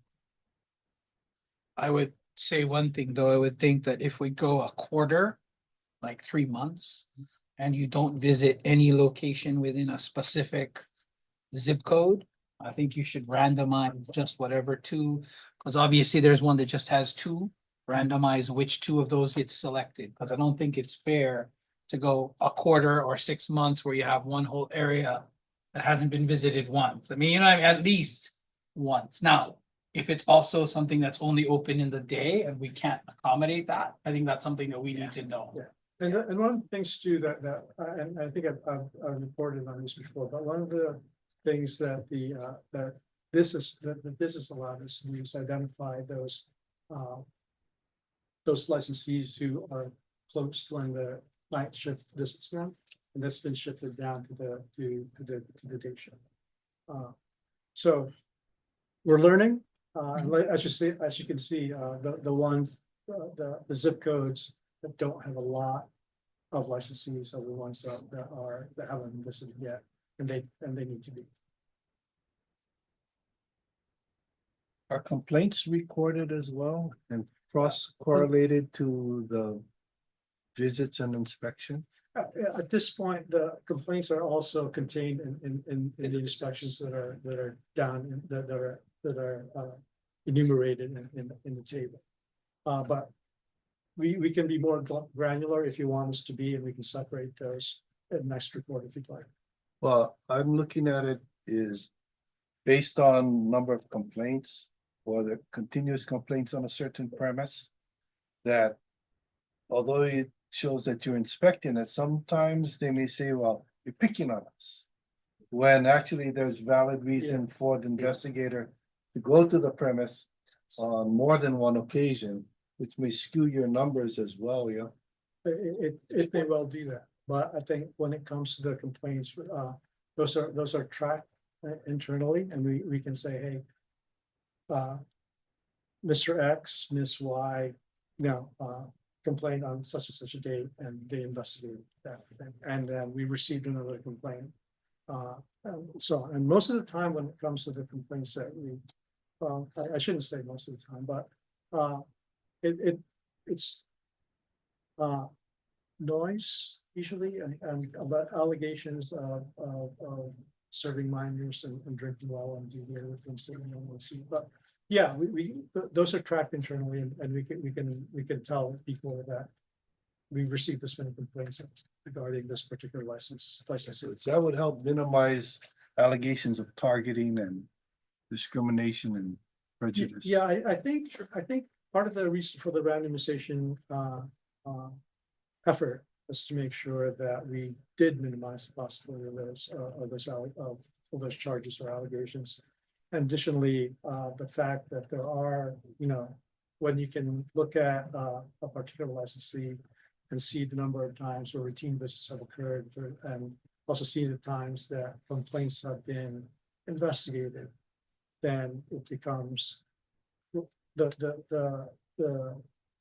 Speaker 1: I would say one thing, though. I would think that if we go a quarter, like 3 months, and you don't visit any location within a specific zip code, I think you should randomize just whatever 2, because obviously there's one that just has 2, randomize which 2 of those get selected, because I don't think it's fair to go a quarter or 6 months where you have one whole area that hasn't been visited once. I mean, at least once. Now, if it's also something that's only open in the day and we can't accommodate that, I think that's something that we need to know.
Speaker 20: Yeah. And one of the things too that and I think I've reported on this before, but one of the things that this has allowed us to do is identify those licensees who are close when the night shift visits them, and that's been shifted down to the day shift. So we're learning, as you can see, the ones, the zip codes that don't have a lot of licensees are the ones that haven't listed yet, and they need to be.
Speaker 7: Are complaints recorded as well and cross correlated to the visits and inspection?
Speaker 20: At this point, the complaints are also contained in the inspections that are down, that are enumerated in the table. But we can be more granular if you want us to be, and we can separate those in next report if you'd like.
Speaker 7: Well, I'm looking at it is based on number of complaints or the continuous complaints on a certain premise. That although it shows that you're inspecting it, sometimes they may say, well, you're picking on us. When actually there's valid reason for the investigator to go to the premise on more than one occasion, which may skew your numbers as well, yeah.
Speaker 20: It may well do that, but I think when it comes to the complaints, those are tracked internally, and we can say, hey, Mr. X, Miss Y, complained on such and such a date, and they investigated that thing, and then we received another complaint. And most of the time when it comes to the complaints that I shouldn't say most of the time, but it's noise usually, and about allegations of serving minors and drinking while on duty or things that we don't want to see. But yeah, those are tracked internally, and we can tell people that we've received this many complaints regarding this particular license.
Speaker 7: That would help minimize allegations of targeting and discrimination and prejudice.
Speaker 20: Yeah, I think part of the reason for the randomization effort was to make sure that we did minimize the possibility of those charges or allegations. And additionally, the fact that there are, when you can look at a particular licensee and see the number of times where routine visits have occurred, and also see the times that complaints have been investigated, then it becomes the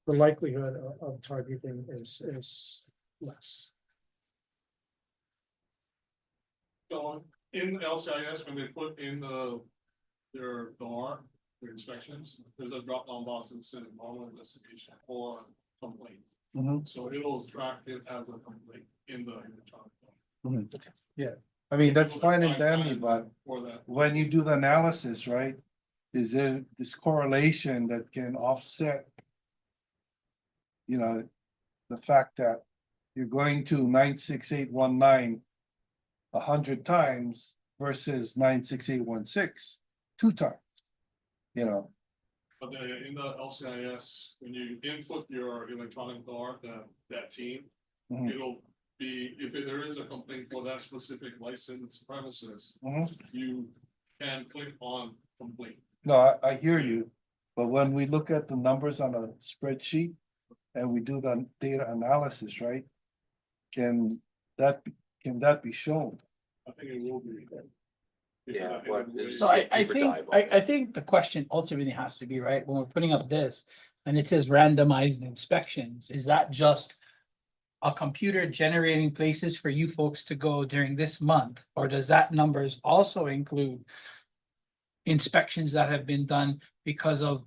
Speaker 20: likelihood of targeting is less.
Speaker 21: So in LCIS, when they put in their DAR, their inspections, there's a drop down box that says normal investigation or complaint. So it'll track it as a complaint in the electronic.
Speaker 7: Yeah, I mean, that's fine and dandy, but
Speaker 21: For that.
Speaker 7: when you do the analysis, right? Is there this correlation that can offset? The fact that you're going to 96819 100 times versus 96816 2 times.
Speaker 21: But in the LCIS, when you input your electronic DAR, that team, it'll be, if there is a complaint for that specific license premises, you can click on complaint.
Speaker 7: No, I hear you, but when we look at the numbers on a spreadsheet and we do the data analysis, right? Can that be shown?
Speaker 21: I think it will be.
Speaker 2: Yeah.
Speaker 1: So I think the question ultimately has to be, right, when we're putting up this and it says randomized inspections, is that just a computer generating places for you folks to go during this month? Or does that numbers also include inspections that have been done because of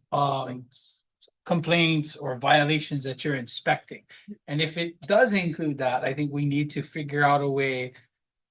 Speaker 1: complaints or violations that you're inspecting? And if it does include that, I think we need to figure out a way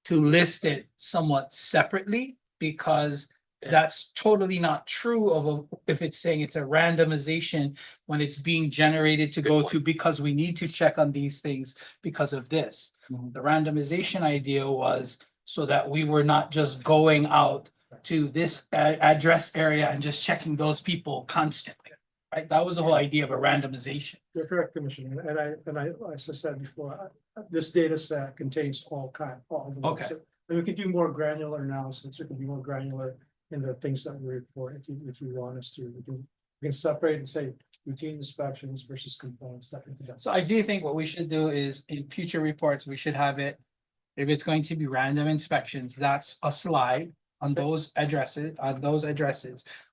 Speaker 1: to list it somewhat separately, because that's totally not true if it's saying it's a randomization when it's being generated to go to, because we need to check on these things because of this. The randomization idea was so that we were not just going out to this address area and just checking those people constantly, right? That was the whole idea of a randomization.
Speaker 20: You're correct, Commissioner, and I, as I said before, this data set contains all the
Speaker 1: Okay.
Speaker 20: And we could do more granular analysis. We can be more granular in the things that we report if you want us to. We can separate and say routine inspections versus complaints. That can be done.
Speaker 1: So I do think what we should do is in future reports, we should have it. If it's going to be random inspections, that's a slide on those addresses,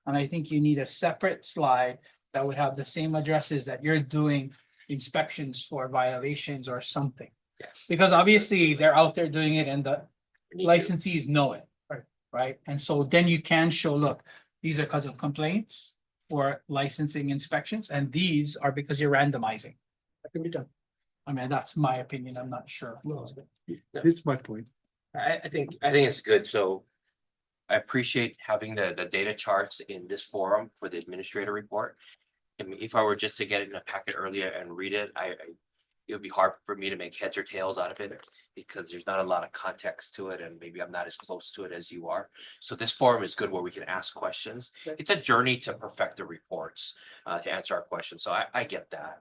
Speaker 1: And I think you need a separate slide that would have the same addresses that you're doing inspections for violations or something.
Speaker 4: Yes.
Speaker 1: Because obviously they're out there doing it and the
Speaker 4: We need to-
Speaker 1: licensees know it. Right? And so then you can show, look, these are because of complaints or licensing inspections, and these are because you're randomizing.
Speaker 20: That can be done.
Speaker 1: I mean, that's my opinion. I'm not sure.
Speaker 7: It's my point.
Speaker 4: I think it's good, so. I appreciate having the data charts in this forum for the administrator report. I mean, if I were just to get it in a packet earlier and read it, it would be hard for me to make heads or tails out of it. Because there's not a lot of context to it, and maybe I'm not as close to it as you are. So this forum is good where we can ask questions. It's a journey to perfect the reports, to answer our questions, so I get that.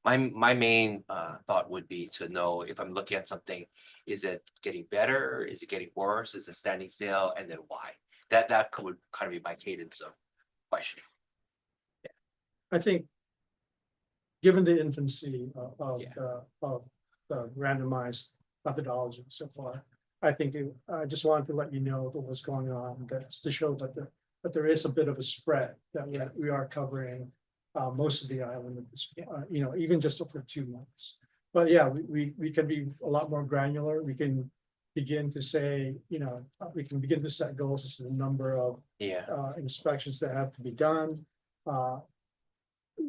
Speaker 4: My main thought would be to know if I'm looking at something, is it getting better? Is it getting worse? Is it standing still? And then why? That would kind of be my cadence of questioning.
Speaker 20: I think, given the infancy of
Speaker 4: Yeah.
Speaker 20: the randomized methodology so far, I think I just wanted to let you know what was going on, that's to show that there is a bit of a spread, that we are covering most of the island at this, even just for 2 months. But yeah, we can be a lot more granular. We can begin to say, we can begin to set goals as to the number of inspections that have to be done.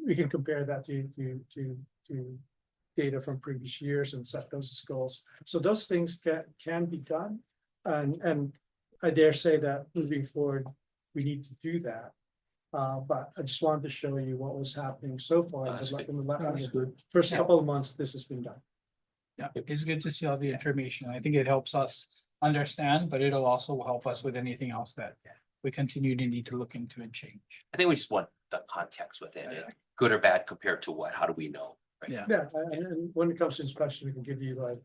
Speaker 20: We can compare that to data from previous years and set those as goals. So those things can be done. And I dare say that moving forward, we need to do that. But I just wanted to show you what was happening so far.
Speaker 4: That's good.
Speaker 20: In the
Speaker 7: That's good.
Speaker 20: first couple of months, this has been done.
Speaker 1: Yeah, it's good to see all the information. I think it helps us understand, but it'll also help us with anything else that we continue to need to look into and change.
Speaker 4: I think we just want the context within it, good or bad compared to what, how do we know? Right?
Speaker 1: Yeah.
Speaker 20: Yeah, and when it comes to inspection, we can give you like,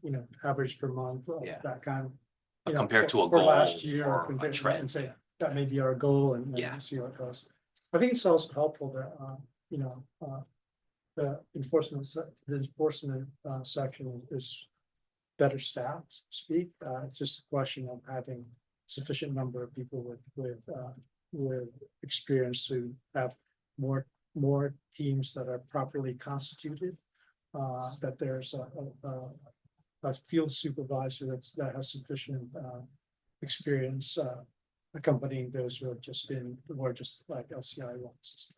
Speaker 20: average per month, that kind of.
Speaker 4: But compared to a
Speaker 20: for
Speaker 4: goal
Speaker 20: last year
Speaker 4: or a
Speaker 20: compared-
Speaker 4: trend,
Speaker 20: and say that may be our goal and see how it goes. I think it's also helpful that, the enforcement section is better staffed, so to speak. It's just a question of having sufficient number of people with experience to have more teams that are properly constituted. That there's a field supervisor that has sufficient experience accompanying those who have just like LCI ones.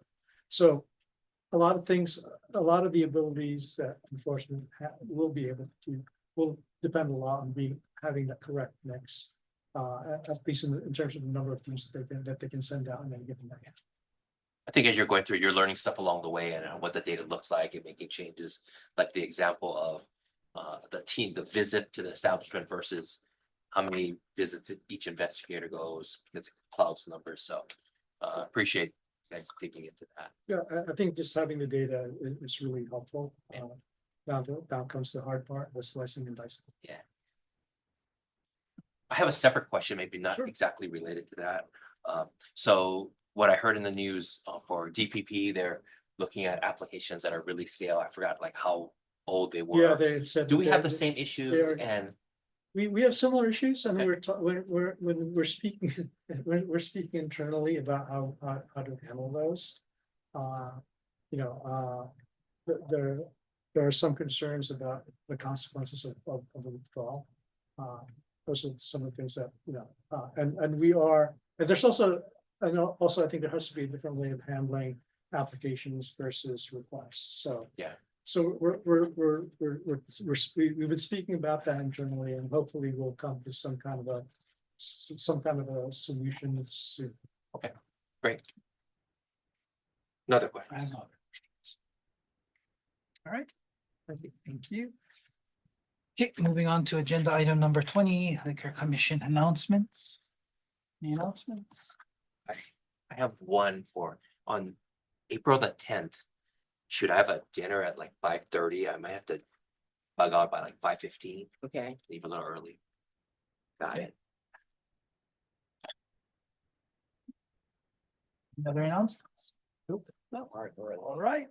Speaker 20: So a lot of things, a lot of the abilities that enforcement will be able to will depend a lot on having the correct mix. At least in terms of the number of teams that they can send out and then give them that.
Speaker 4: I think as you're going through, you're learning stuff along the way and what the data looks like and making changes, like the example of the visit to the establishment versus how many visits each investigator goes, it's clouds numbers, so appreciate you guys digging into that.
Speaker 20: Yeah, I think just having the data is really helpful. Now comes the hard part, the slicing and dicing.
Speaker 4: Yeah. I have a separate question, maybe not exactly related to that. So what I heard in the news for DPP, they're looking at applications that are really stale. I forgot like how old they were.
Speaker 20: Yeah, they had said.
Speaker 4: Do we have the same issue? And
Speaker 20: we have similar issues, and we're speaking we're speaking internally about how to handle those. There are some concerns about the consequences of the withdrawal. Those are some of the things that and we are, and there's also I think there has to be a different way of handling applications versus requests. So So we've been speaking about that internally, and hopefully we'll come to some kind of a solution soon.
Speaker 4: Okay, great. Another question.
Speaker 1: I have other questions. All right. Thank you. Okay, moving on to agenda item number 20, Liquor Commission announcements. Any announcements?
Speaker 4: I have one on April the 10th. Should I have a dinner at like 5:30? I might have to bug out by like 5:15.
Speaker 3: Okay.
Speaker 4: Leave a little early. Got it.
Speaker 1: Any other announcements? Nope. No. All right.